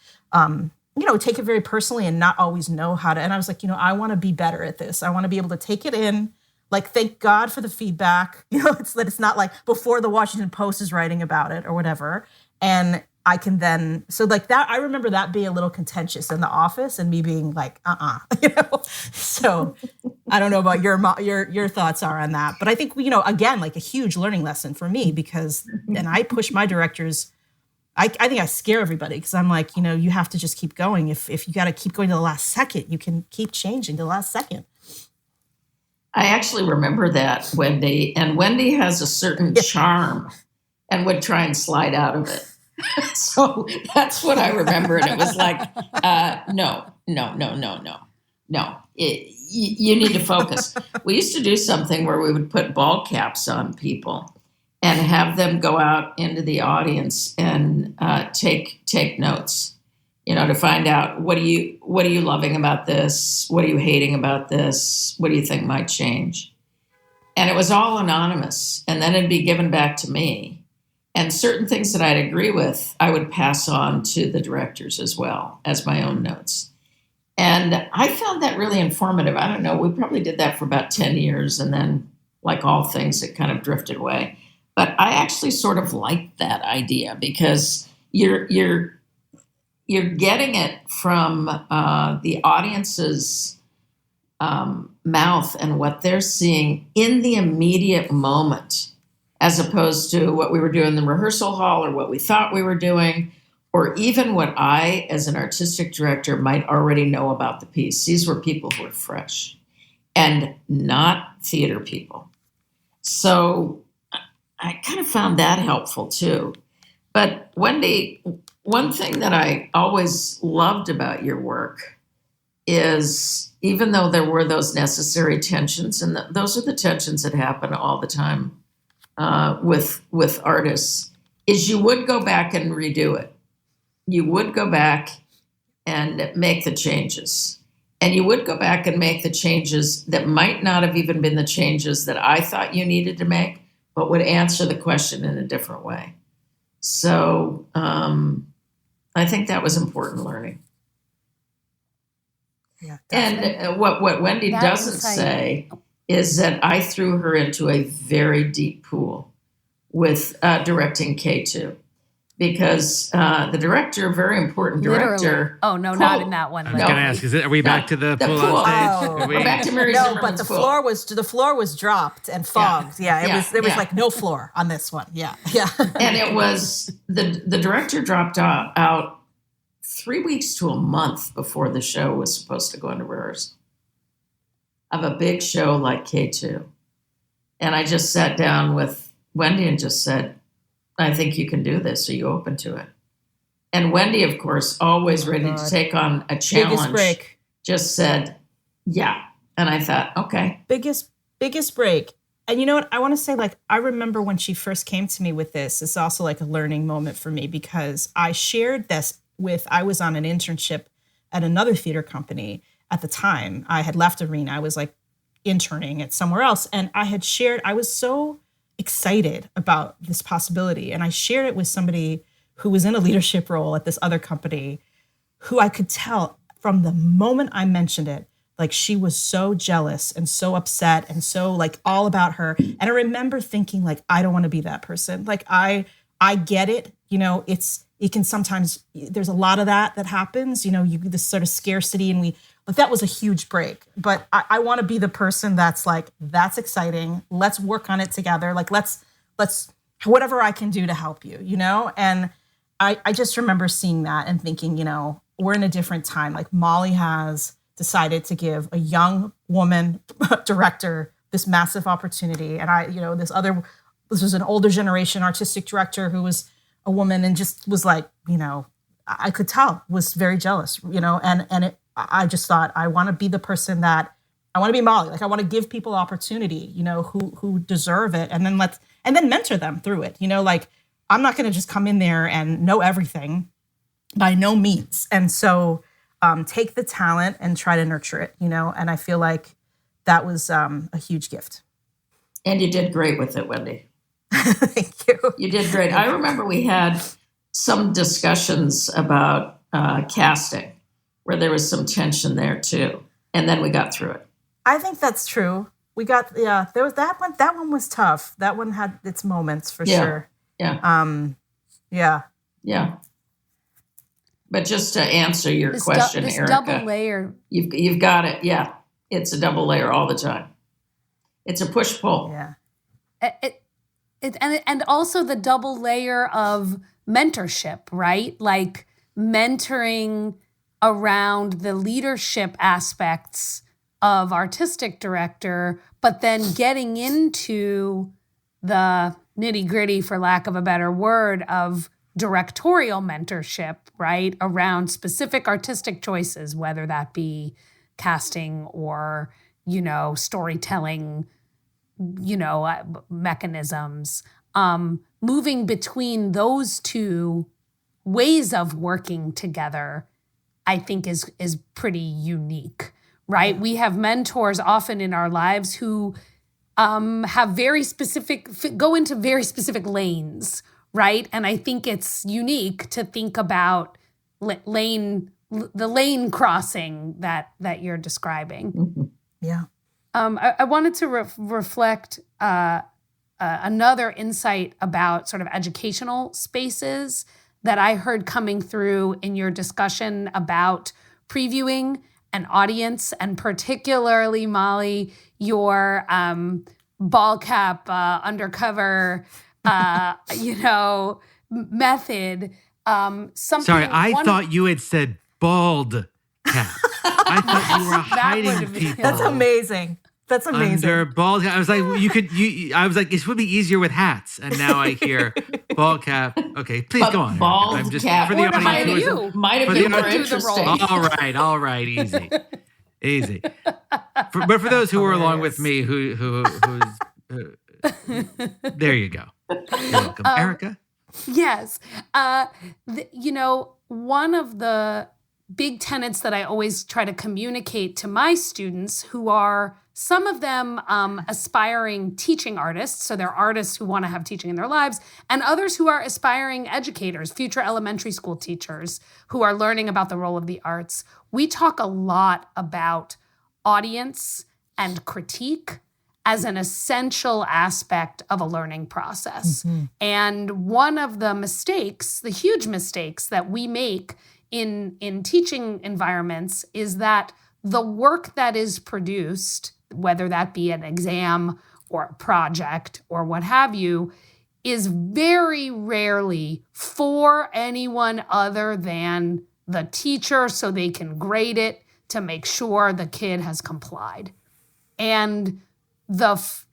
you know, take it very personally and not always know how to. And I was like, you know, I want to be better at this. I want to be able to take it in, like, thank God for the feedback. You know, it's not like before the Washington Post is writing about it or whatever. And I can then, so like that, I remember that being a little contentious in the office and me being like, you know? So I don't know about your thoughts are on that, but I think, you know, again, like a huge learning lesson for me because, and I push my directors, I think I scare everybody because I'm like, you know, you have to just keep going. If you got to keep going to the last second, you can keep changing to the last second. I actually remember that, Wendy, and Wendy has a certain charm and would try and slide out of it. So that's what I remember. And it was like, no. You need to focus. We used to do something where we would put ball caps on people and have them go out into the audience and take notes, you know, to find out what are you loving about this? What are you hating about this? What do you think might change? And it was all anonymous. And then it'd be given back to me. And certain things that I'd agree with, I would pass on to the directors as well as my own notes. And I found that really informative. I don't know, we probably did that for about 10 years, and then, like all things, it kind of drifted away. But I actually sort of liked that idea because you're getting it from the audience's mouth and what they're seeing in the immediate moment, as opposed to what we were doing in the rehearsal hall or what we thought we were doing, or even what I, as an artistic director, might already know about the piece. These were people who were fresh and not theater people. So I kind of found that helpful too. But Wendy, one thing that I always loved about your work is, even though there were those necessary tensions, and those are the tensions that happen all the time with artists, is you would go back and redo it. You would go back and make the changes. And you would go back and make the changes that might not have even been the changes that I thought you needed to make, but would answer the question in a different way. So I think that was important learning. Yeah, and what Wendy doesn't say is that I threw her into a very deep pool with directing K2. Because the director, very important director. Literally. Oh, no, not in that one. I was going to ask, are we back to the pool on stage? Oh. We're back to Mary No, Zimmerman's but pool. the floor was dropped and fogged. There was like no floor on this one. Yeah. And it was, the director dropped out 3 weeks to a month before the show was supposed to go into rehearsal of a big show like K2. And I just sat down with Wendy and just said, I think you can do this. Are you open to it? And Wendy, of course, always ready to take on a challenge, biggest break, just said, yeah. And I thought, okay. Biggest break. And you know what? I want to say, like, I remember when she first came to me with this, it's also like a learning moment for me, because I shared this I was on an internship at another theater company at the time. I had left Arena. I was like interning at somewhere else. And I was so excited about this possibility. And I shared it with somebody who was in a leadership role at this other company, who I could tell from the moment I mentioned it, like, she was so jealous and so upset and so like all about her. And I remember thinking, like, I don't want to be that person. Like, I get it. You know, it can sometimes, there's a lot of that happens, you know, this sort of scarcity, and that was a huge break. But I want to be the person that's like, that's exciting. Let's work on it together. Like, let's whatever I can do to help you, you know? And I just remember seeing that and thinking, you know, we're in a different time. Like, Molly has decided to give a young woman director this massive opportunity. And this was an older generation artistic director who was a woman, and just was like, you know, I could tell was very jealous, you know, I just thought, I want to be the person that, I want to be Molly. Like, I want to give people opportunity, you know, who deserve it, and then mentor them through it. You know, like, I'm not going to just come in there and know everything, by no means. And so take the talent and try to nurture it, you know, and I feel like that was a huge gift. And you did great with it, Wendy. Thank you. You did great. I remember we had some discussions about casting where there was some tension there too. And then we got through it. I think that's true. There was that one. That one was tough. That one had its moments for sure. Yeah. Yeah. But just to answer your question, this Erica, double layer. You've got it. Yeah. It's a double layer all the time. It's a push-pull. Yeah. And also the double layer of mentorship, right? Like, mentoring around the leadership aspects of artistic director, but then getting into the nitty-gritty, for lack of a better word, of directorial mentorship, right? Around specific artistic choices, whether that be casting or, you know, storytelling, you know, mechanisms. Moving between those two ways of working together, I think is pretty unique, right? We have mentors often in our lives who have very specific, go into very specific lanes, right? And I think it's unique to think about lane the lane crossing that you're describing. Mm-hmm. Yeah. I wanted to reflect another insight about sort of educational spaces that I heard coming through in your discussion about previewing an audience, and particularly, Molly, your ball cap undercover, method. Sorry, I thought you had said bald cap. I thought you were hiding people. That's amazing. That's amazing. Under bald cap. I was like, I was like, it would be easier with hats. And now I hear bald cap. Okay, please go on. Bald I'm just cap. for the Or to hire audience. you. Might have For been the more audience. Do the interesting. role. All right, easy. But for those who were along with me, who's there you go. You're welcome, Erica. Yes. One of the big tenets that I always try to communicate to my students, who are some of them aspiring teaching artists, so they're artists who want to have teaching in their lives, and others who are aspiring educators, future elementary school teachers who are learning about the role of the arts. We talk a lot about audience and critique as an essential aspect of a learning process. Mm-hmm. And one of the mistakes, the huge mistakes that we make in teaching environments is that the work that is produced, whether that be an exam or a project or what have you, is very rarely for anyone other than the teacher so they can grade it to make sure the kid has complied. And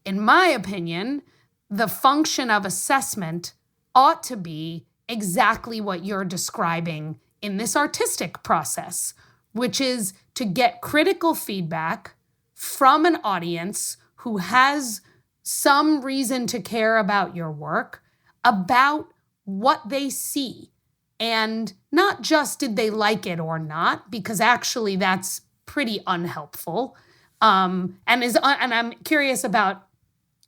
in my opinion, the function of assessment ought to be exactly what you're describing in this artistic process, which is to get critical feedback from an audience who has some reason to care about your work, about what they see. And not just did they like it or not, because actually that's pretty unhelpful. And I'm curious about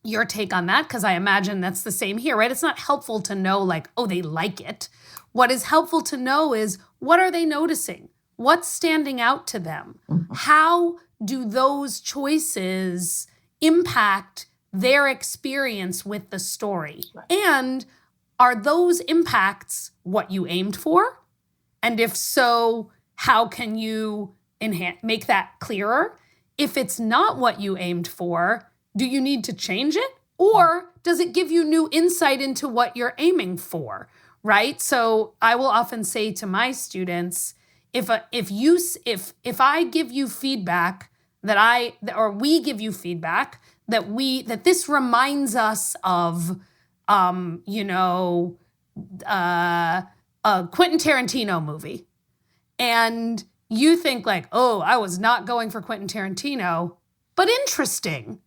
your take on that, because I imagine that's the same here, right? It's not helpful to know like, oh, they like it. What is helpful to know is, what are they noticing? What's standing out to them? Mm-hmm. How do those choices impact their experience with the story? Right. And are those impacts what you aimed for? And if so, how can you make that clearer? If it's not what you aimed for, do you need to change it? Or does it give you new insight into what you're aiming for, right? So I will often say to my students, if I give you feedback or we give you feedback that this reminds us of, a Quentin Tarantino movie, and you think like, oh, I was not going for Quentin Tarantino, but interesting.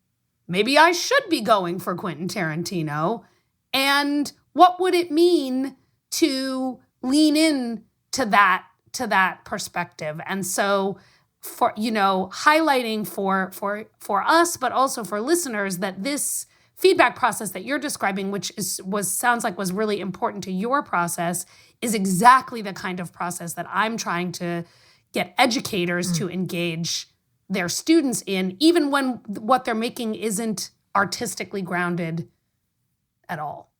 Maybe I should be going for Quentin Tarantino. And what would it mean to lean in to that perspective? And so for, highlighting for us, but also for listeners, that this feedback process that you're describing, which sounds like was really important to your process, is exactly the kind of process that I'm trying to get educators to engage their students in, even when what they're making isn't artistically grounded at all.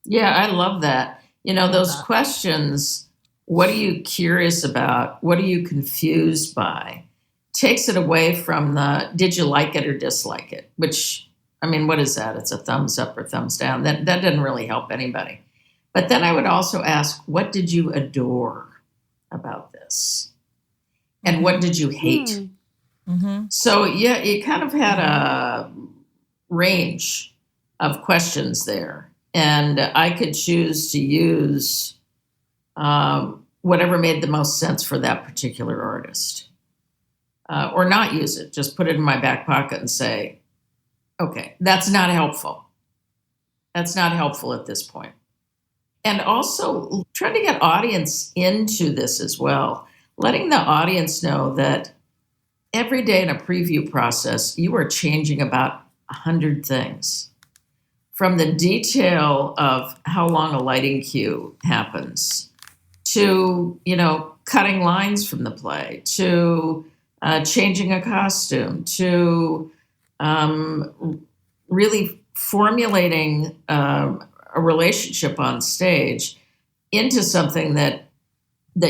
Yeah, I love that. Those questions, what are you curious about? What are you confused by? Takes it away from the, did you like it or dislike it? Which, what is that? It's a thumbs up or thumbs down. That doesn't really help anybody. But then I would also ask, what did you adore about this? And what did you hate? Mm-hmm. So, yeah, you kind of had a range of questions there. And I could choose to use whatever made the most sense for that particular artist. Or not use it. Just put it in my back pocket and say, okay, that's not helpful. That's not helpful at this point. And also trying to get audience into this as well. Letting the audience know that every day in a preview process, you are changing about 100 things. From the detail of how long a lighting cue happens to, cutting lines from the play, to changing a costume, to really formulating a relationship on stage into something that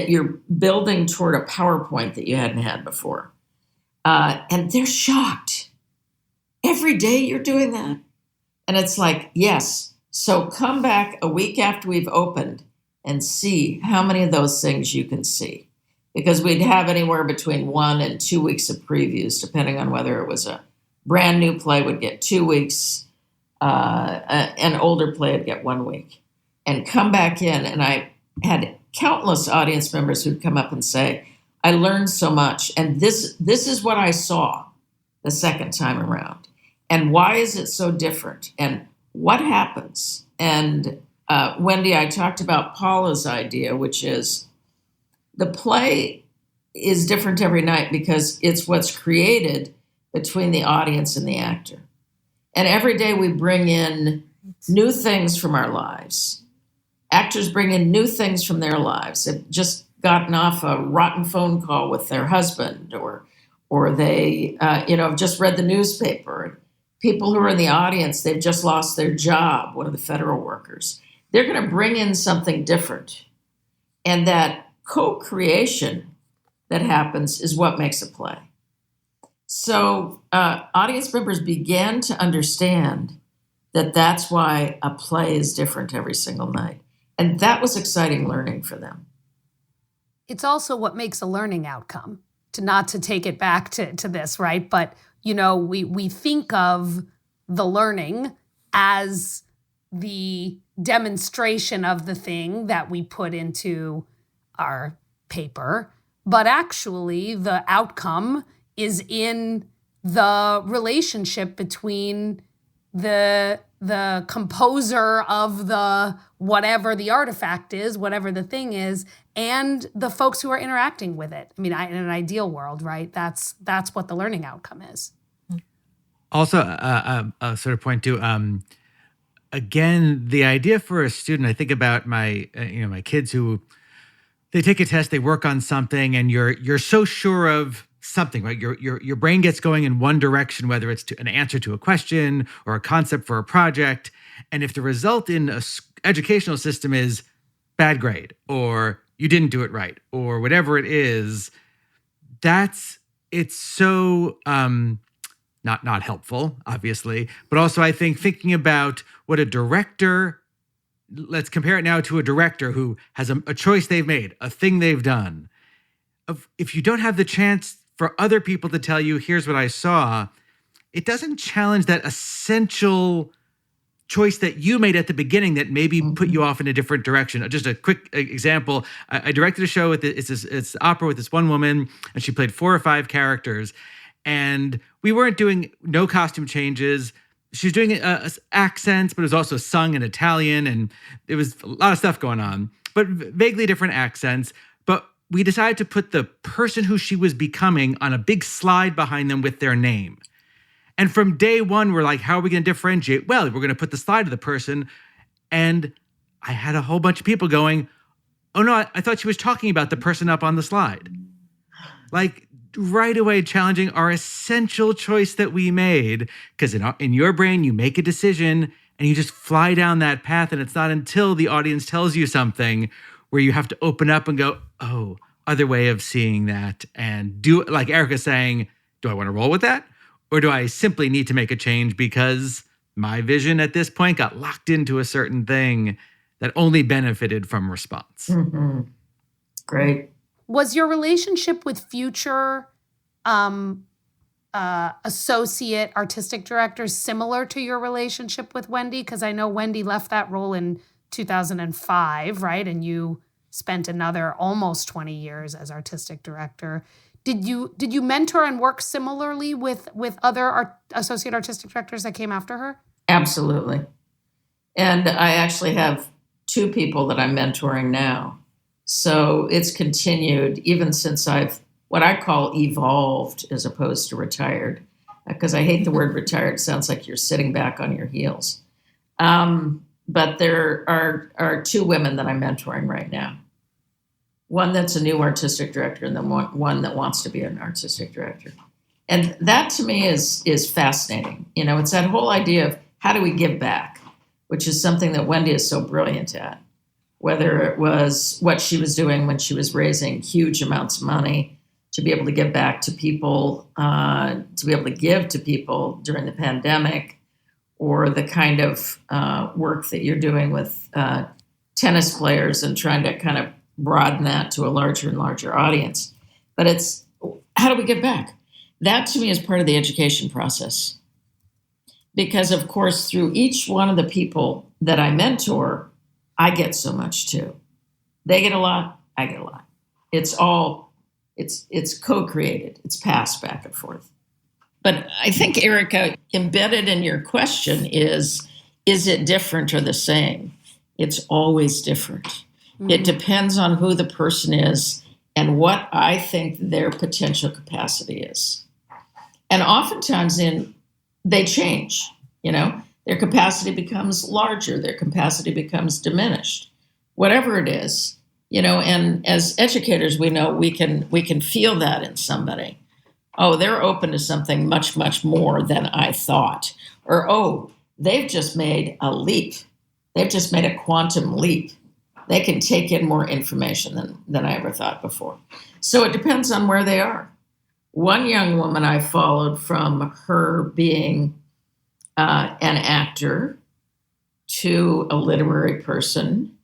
you're building toward a PowerPoint that you hadn't had before. And they're shocked. Every day you're doing that? And it's like, yes. So come back a week after we've opened and see how many of those things you can see. Because we'd have anywhere between 1 and 2 weeks of previews, depending on whether it was a brand new play would get 2 weeks, an older play would get 1 week. And come back in, and I had countless audience members who'd come up and say, I learned so much, and this is what I saw the second time around. And why is it so different? And what happens? And Wendy, I talked about Paula's idea, which is the play is different every night because it's what's created between the audience and the actor. And every day we bring in new things from our lives. Actors bring in new things from their lives. They've just gotten off a rotten phone call with their husband, or they have just read the newspaper. People who are in the audience, they've just lost their job, one of the federal workers. They're going to bring in something different. And that co-creation that happens is what makes a play. So audience members began to understand that that's why a play is different every single night. And that was exciting learning for them. It's also what makes a learning outcome, not to take it back to this, right? But, we think of the learning as the demonstration of the thing that we put into our paper, but actually the outcome is in the relationship between the composer of the whatever the artifact is, whatever the thing is, and the folks who are interacting with it. I mean, in an ideal world, right? That's what the learning outcome is. Also, a sort of point to, again, the idea for a student. I think about my kids who they take a test, they work on something, and you're so sure of something, right? Your brain gets going in one direction, whether it's an answer to a question or a concept for a project. And if the result in an educational system is bad grade, or you didn't do it right, or whatever it is, it's so not helpful, obviously. But also I think thinking about what a director, let's compare it now to a director who has a choice they've made, a thing they've done. If you don't have the chance for other people to tell you, here's what I saw, it doesn't challenge that essential choice that you made at the beginning that maybe put you off in a different direction. Just a quick example. I directed a show with it's opera with this one woman, and she played 4 or 5 characters, and we weren't doing no costume changes. She was doing accents, but it was also sung in Italian, and there was a lot of stuff going on, but vaguely different accents. But we decided to put the person who she was becoming on a big slide behind them with their name. And from day one, we're like, how are we going to differentiate? Well, we're going to put the slide of the person. And I had a whole bunch of people going, oh no, I thought she was talking about the person up on the slide. Like right away challenging our essential choice that we made. Because in your brain, you make a decision and you just fly down that path. And it's not until the audience tells you something where you have to open up and go, oh, other way of seeing that. And do it like Erica's saying, do I want to roll with that? Or do I simply need to make a change because my vision at this point got locked into a certain thing that only benefited from response? Mm-hmm. Great. Was your relationship with future associate artistic directors similar to your relationship with Wendy? Because I know Wendy left that role in 2005, right? And you spent another almost 20 years as artistic director. Did you mentor and work similarly with other associate artistic directors that came after her? Absolutely. And I actually have 2 people that I'm mentoring now. So it's continued even since I've what I call evolved as opposed to retired, because I hate the word retired. It sounds like you're sitting back on your heels. But there are 2 women that I'm mentoring right now. one that's a new artistic director, and then one that wants to be an artistic director. And that to me is fascinating. It's that whole idea of how do we give back, which is something that Wendy is so brilliant at. Whether it was what she was doing when she was raising huge amounts of money to be able to give back to people, to be able to give to people during the pandemic, or the kind of work that you're doing with tennis players and trying to kind of broaden that to a larger and larger audience. But it's, how do we give back? That to me is part of the education process. Because of course, through each one of the people that I mentor, I get so much too. They get a lot, I get a lot. It's co-created. It's passed back and forth. But I think, Erica, embedded in your question is it different or the same? It's always different. Mm-hmm. It depends on who the person is and what I think their potential capacity is. And oftentimes they change, their capacity becomes larger, their capacity becomes diminished, whatever it is, and as educators, we know we can feel that in somebody. Oh, they're open to something much, much more than I thought. Or, oh, they've just made a leap. They've just made a quantum leap. They can take in more information than I ever thought before. So it depends on where they are. One young woman I followed from her being an actor to a literary person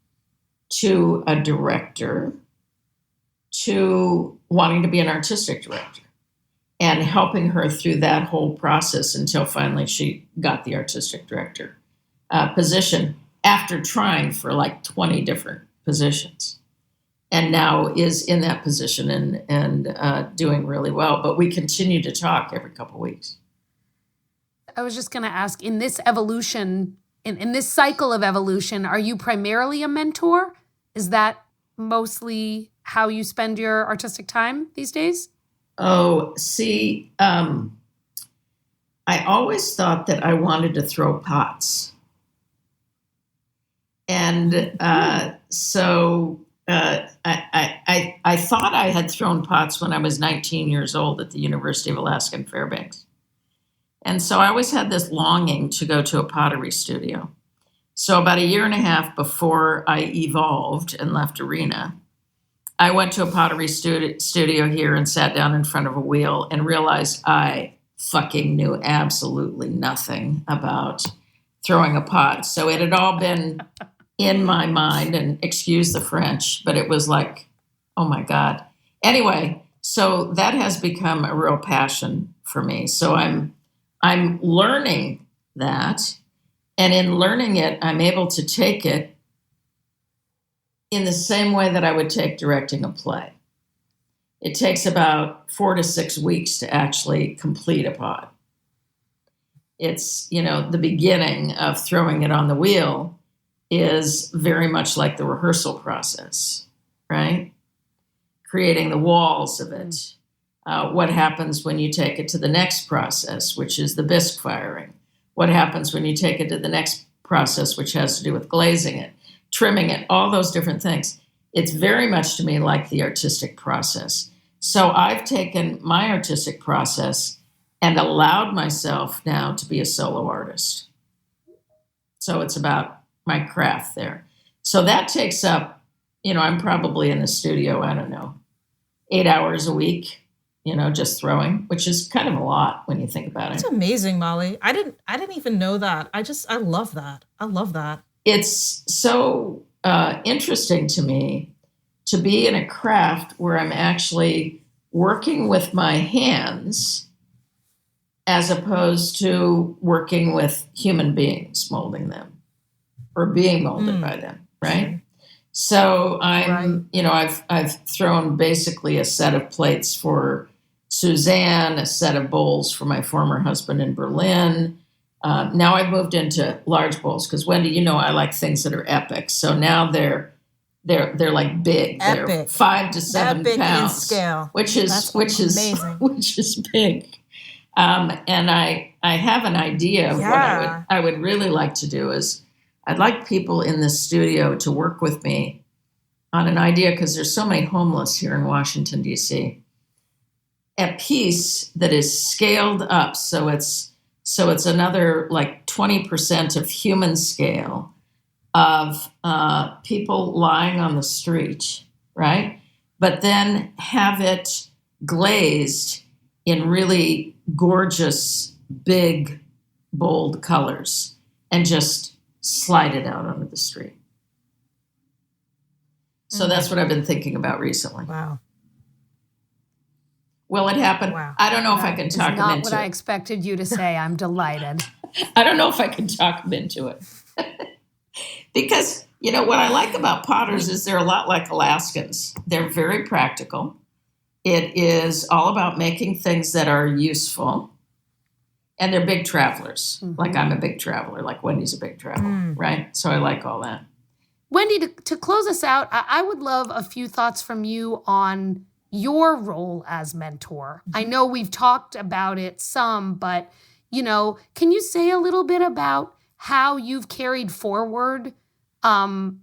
to a director to wanting to be an artistic director, and helping her through that whole process until finally she got the artistic director position after trying for like 20 different positions, and now is in that position and doing really well. But we continue to talk every couple of weeks. I was just going to ask, in this evolution, in this cycle of evolution, are you primarily a mentor? Is that mostly how you spend your artistic time these days? Oh, see, I always thought that I wanted to throw pots. And so I thought I had thrown pots when I was 19 years old at the University of Alaska in Fairbanks. And so I always had this longing to go to a pottery studio. So about a year and a half before I evolved and left Arena, I went to a pottery studio here and sat down in front of a wheel and realized I fucking knew absolutely nothing about throwing a pot. So it had all been in my mind, and excuse the French, but it was like, oh my God. Anyway, so that has become a real passion for me. So I'm learning that, and in learning it, I'm able to take it in the same way that I would take directing a play. It takes about 4 to 6 weeks to actually complete a pot. It's, the beginning of throwing it on the wheel is very much like the rehearsal process, right? Creating the walls of it. What happens when you take it to the next process, which is the bisque firing? What happens when you take it to the next process, which has to do with glazing it, trimming it, all those different things? It's very much to me like the artistic process. So I've taken my artistic process and allowed myself now to be a solo artist. So it's about my craft there. So that takes up, I'm probably in the studio, 8 hours a week, just throwing, which is kind of a lot when you think about it. It's amazing, Molly. I didn't even know that. I love that. I love that. It's so interesting to me to be in a craft where I'm actually working with my hands as opposed to working with human beings, molding them or being molded by them, right? Sure. So I've thrown basically a set of plates for Suzanne, a set of bowls for my former husband in Berlin. Now I've moved into large bowls because Wendy, I like things that are epic. So now they're like big. Epic. They're 5 to 7 epic pounds, in scale. which is amazing. which is big. And I have an idea of what I would really like to do is I'd like people in the studio to work with me on an idea, because there's so many homeless here in Washington, D.C., a piece that is scaled up. So it's another like 20% of human scale of people lying on the street, right? But then have it glazed in really gorgeous, big, bold colors and just slide it out onto the street. So that's what I've been thinking about recently. Wow. Will it happen? Wow. I don't know if I can talk him Not into what I it. expected you to say. I'm delighted. I don't know if I can talk him into it. Because, what I like about potters is they're a lot like Alaskans. They're very practical. It is all about making things that are useful. And they're big travelers. Mm-hmm. Like I'm a big traveler, like Wendy's a big traveler, right? So I like all that. Wendy, to close us out, I would love a few thoughts from you on your role as mentor. I know we've talked about it some, but, can you say a little bit about how you've carried forward your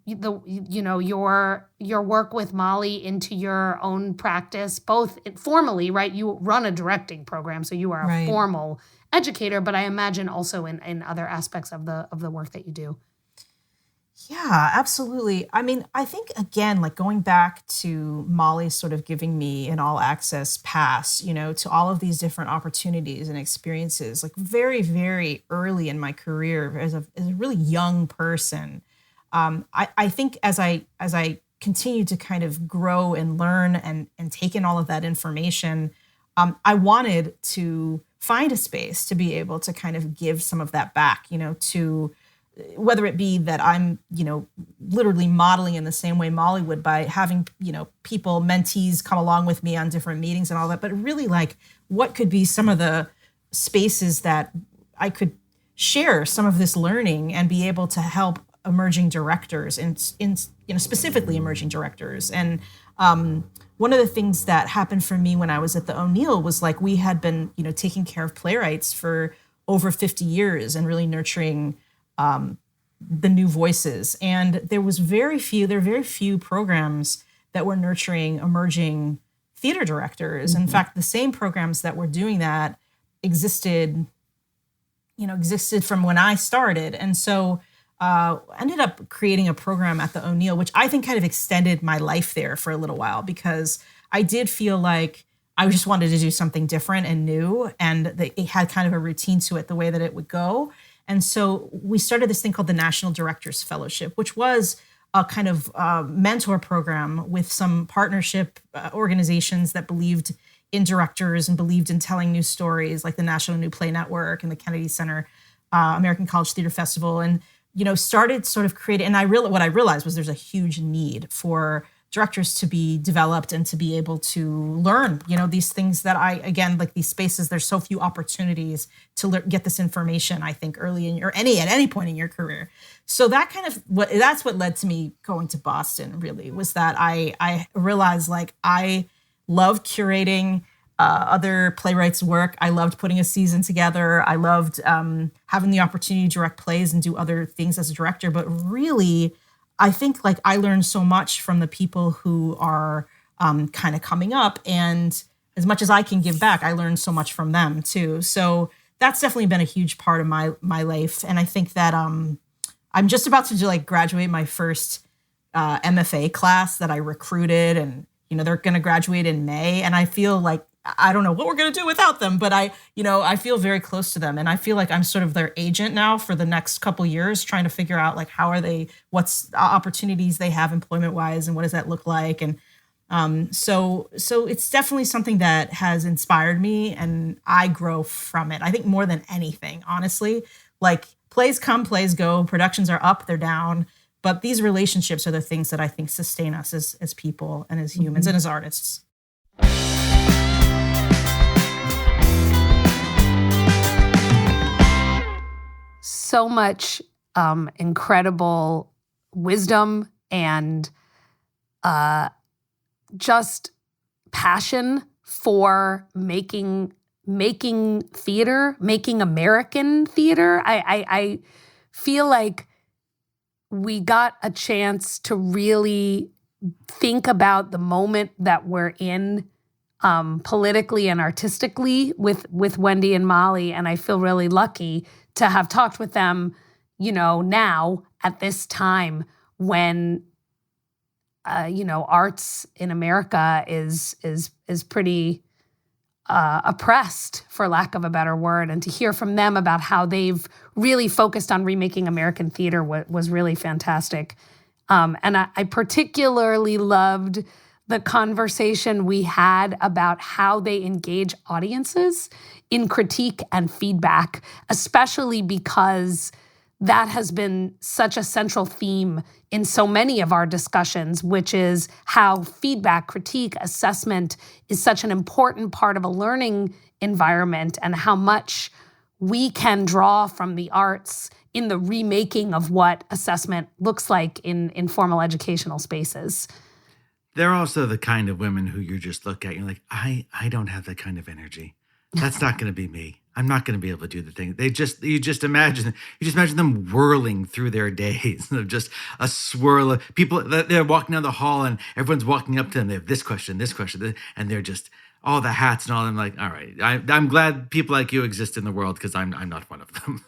work with Molly into your own practice, both formally, right? You run a directing program, so you are a formal educator, but I imagine also in other aspects of the work that you do. Yeah, absolutely. I mean, I think, again, like going back to Molly sort of giving me an all access pass, to all of these different opportunities and experiences, like very, very early in my career as a really young person. I think as I continue to kind of grow and learn and take in all of that information, I wanted to find a space to be able to kind of give some of that back, to whether it be that I'm, literally modeling in the same way Molly would by having, people, mentees come along with me on different meetings and all that, but really like what could be some of the spaces that I could share some of this learning and be able to help emerging directors and specifically emerging directors. And one of the things that happened for me when I was at the O'Neill was like we had been, taking care of playwrights for over 50 years and really nurturing the new voices. And there are very few programs that were nurturing emerging theater directors. In fact, the same programs that were doing that existed from when I started. And so ended up creating a program at the O'Neill, which I think kind of extended my life there for a little while, because I did feel like I just wanted to do something different and new, and it had kind of a routine to it, the way that it would go. And so we started this thing called the National Directors Fellowship, which was a kind of mentor program with some partnership organizations that believed in directors and believed in telling new stories, like the National New Play Network and the Kennedy Center, American College Theater Festival, and started sort of creating. And what I realized was there's a huge need for directors to be developed and to be able to learn, these things that like these spaces, there's so few opportunities to get this information, I think, early in at any point in your career. So that that's what led to me going to Boston, really, was that I realized like I loved curating other playwrights' work. I loved putting a season together. I loved having the opportunity to direct plays and do other things as a director. But really, I think like I learned so much from the people who are kind of coming up. And as much as I can give back, I learned so much from them too. So that's definitely been a huge part of my life. And I think that I'm just about to graduate my first MFA class that I recruited, and they're going to graduate in May. And I feel like I don't know what we're going to do without them, but I feel very close to them. And I feel like I'm sort of their agent now for the next couple years, trying to figure out like what's opportunities they have employment wise, and what does that look like. And so it's definitely something that has inspired me, and I grow from it. I think more than anything, honestly, like plays come, plays go, productions are up, they're down. But these relationships are the things that I think sustain us as people and as humans and as artists. So much incredible wisdom and just passion for making theater, making American theater. I feel like we got a chance to really think about the moment that we're in politically and artistically with Wendy and Molly. And I feel really lucky to have talked with them, now at this time when, arts in America is pretty oppressed, for lack of a better word. And to hear from them about how they've really focused on remaking American theater was really fantastic. And I particularly loved the conversation we had about how they engage audiences in critique and feedback, especially because that has been such a central theme in so many of our discussions, which is how feedback, critique, assessment is such an important part of a learning environment, and how much we can draw from the arts in the remaking of what assessment looks like in formal educational spaces. They're also the kind of women who you just look at, you're like, I don't have that kind of energy. That's not going to be me. I'm not going to be able to do the thing. You just imagine them whirling through their days of just a swirl of people. They're walking down the hall and everyone's walking up to them. They have this question, and they're just all the hats and all. I'm like, all right, I'm glad people like you exist in the world, because I'm not one of them.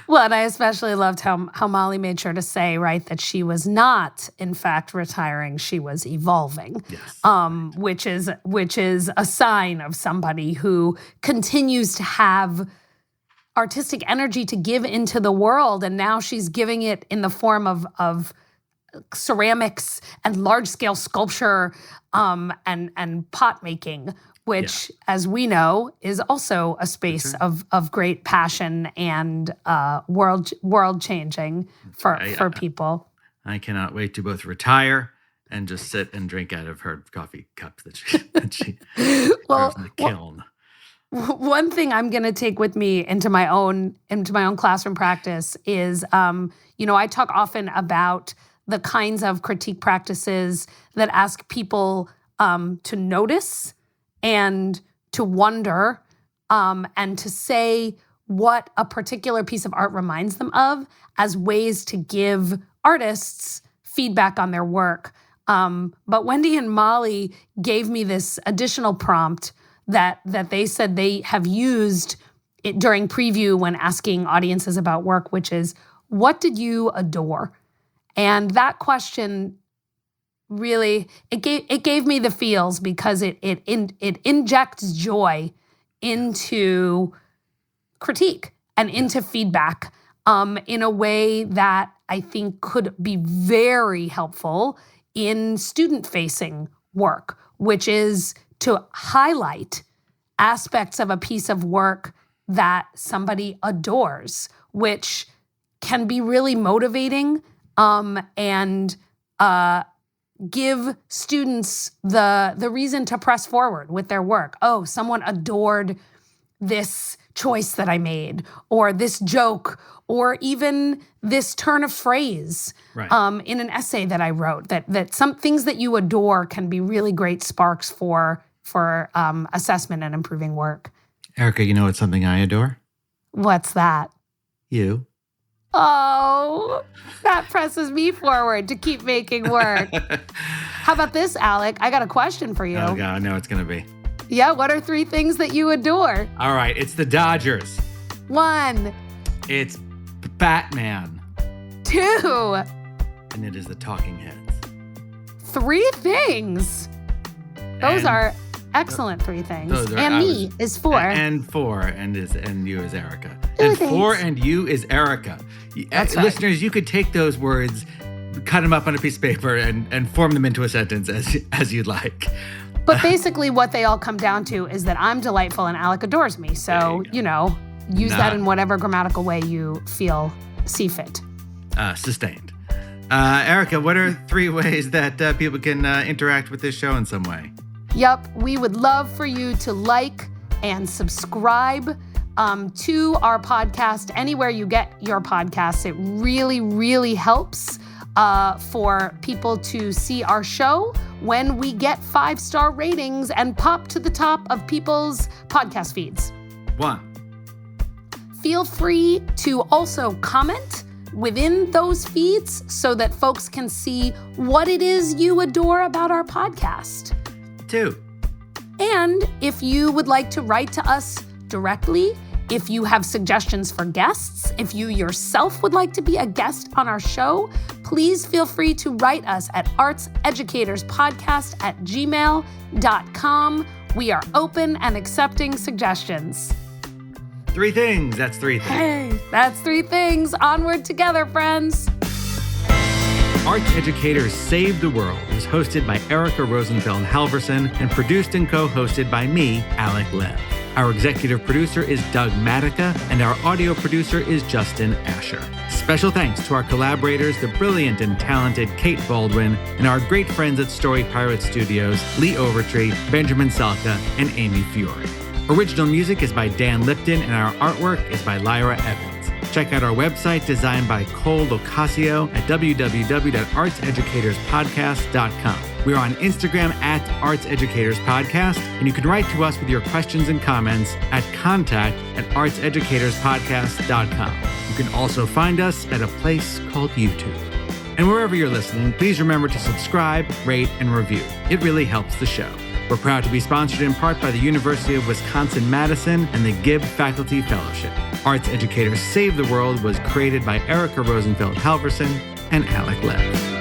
Well, and I especially loved how Molly made sure to say, right, that she was not, in fact, retiring. She was evolving, yes. which is a sign of somebody who continues to have artistic energy to give into the world. And now she's giving it in the form of ceramics and large-scale sculpture and pot making, which, as we know, is also a space of great passion and world changing for people. I cannot wait to both retire and just sit and drink out of her coffee cups that she throws in the kiln. One thing I'm going to take with me into my own classroom practice is, I talk often about the kinds of critique practices that ask people to notice and to wonder and to say what a particular piece of art reminds them of as ways to give artists feedback on their work. But Wendy and Molly gave me this additional prompt that they said they have used it during preview when asking audiences about work, which is, what did you adore? And that question really, it gave me the feels, because it injects joy into critique and into feedback in a way that I think could be very helpful in student-facing work, which is to highlight aspects of a piece of work that somebody adores, which can be really motivating and give students the reason to press forward with their work. Oh, someone adored this choice that I made, or this joke, or even this turn of phrase in an essay that I wrote. That some things that you adore can be really great sparks for assessment and improving work. Erica, you know what's something I adore? What's that? You. Oh, that presses me forward to keep making work. How about this, Alec? I got a question for you. Oh, God, I know it's going to be. Yeah, what are 3 things that you adore? All right, it's the Dodgers. 1. It's Batman. 2. And it is the Talking Heads. 3 things. Those are excellent 3 things. And me is 4. And 4, and you is Erica. Ooh, and thanks. 4 and you is Erica. That's right. Listeners, you could take those words, cut them up on a piece of paper, and form them into a sentence as you'd like. But basically what they all come down to is that I'm delightful and Alec adores me. So, use that in whatever grammatical way you see fit. Sustained. Erica, what are 3 ways that people can interact with this show in some way? Yep, we would love for you to like and subscribe to our podcast anywhere you get your podcasts. It really, really helps for people to see our show when we get 5-star ratings and pop to the top of people's podcast feeds. 1. Feel free to also comment within those feeds so that folks can see what it is you adore about our podcast. 2. And if you would like to write to us directly, if you have suggestions for guests, if you yourself would like to be a guest on our show, please feel free to write us at artseducatorspodcast@gmail.com. We are open and accepting suggestions. 3 things. That's 3 things. Hey, that's 3 things. Onward together, friends. Arts Educators Save the World is hosted by Erica Rosenfeld Halverson and produced and co-hosted by me, Alec Lev. Our executive producer is Doug Matica, and our audio producer is Justin Asher. Special thanks to our collaborators, the brilliant and talented Kate Baldwin, and our great friends at Story Pirate Studios, Lee Overtree, Benjamin Salka, and Amy Fiore. Original music is by Dan Lipton, and our artwork is by Lyra Evans. Check out our website designed by Cole Locasio at www.artseducatorspodcast.com. We're on Instagram at Arts Educators Podcast, and you can write to us with your questions and comments at contact@artseducatorspodcast.com. You can also find us at a place called YouTube. And wherever you're listening, please remember to subscribe, rate, and review. It really helps the show. We're proud to be sponsored in part by the University of Wisconsin-Madison and the Gibb Faculty Fellowship. Arts Educators Save the World was created by Erica Rosenfeld Halverson and Alec Lev.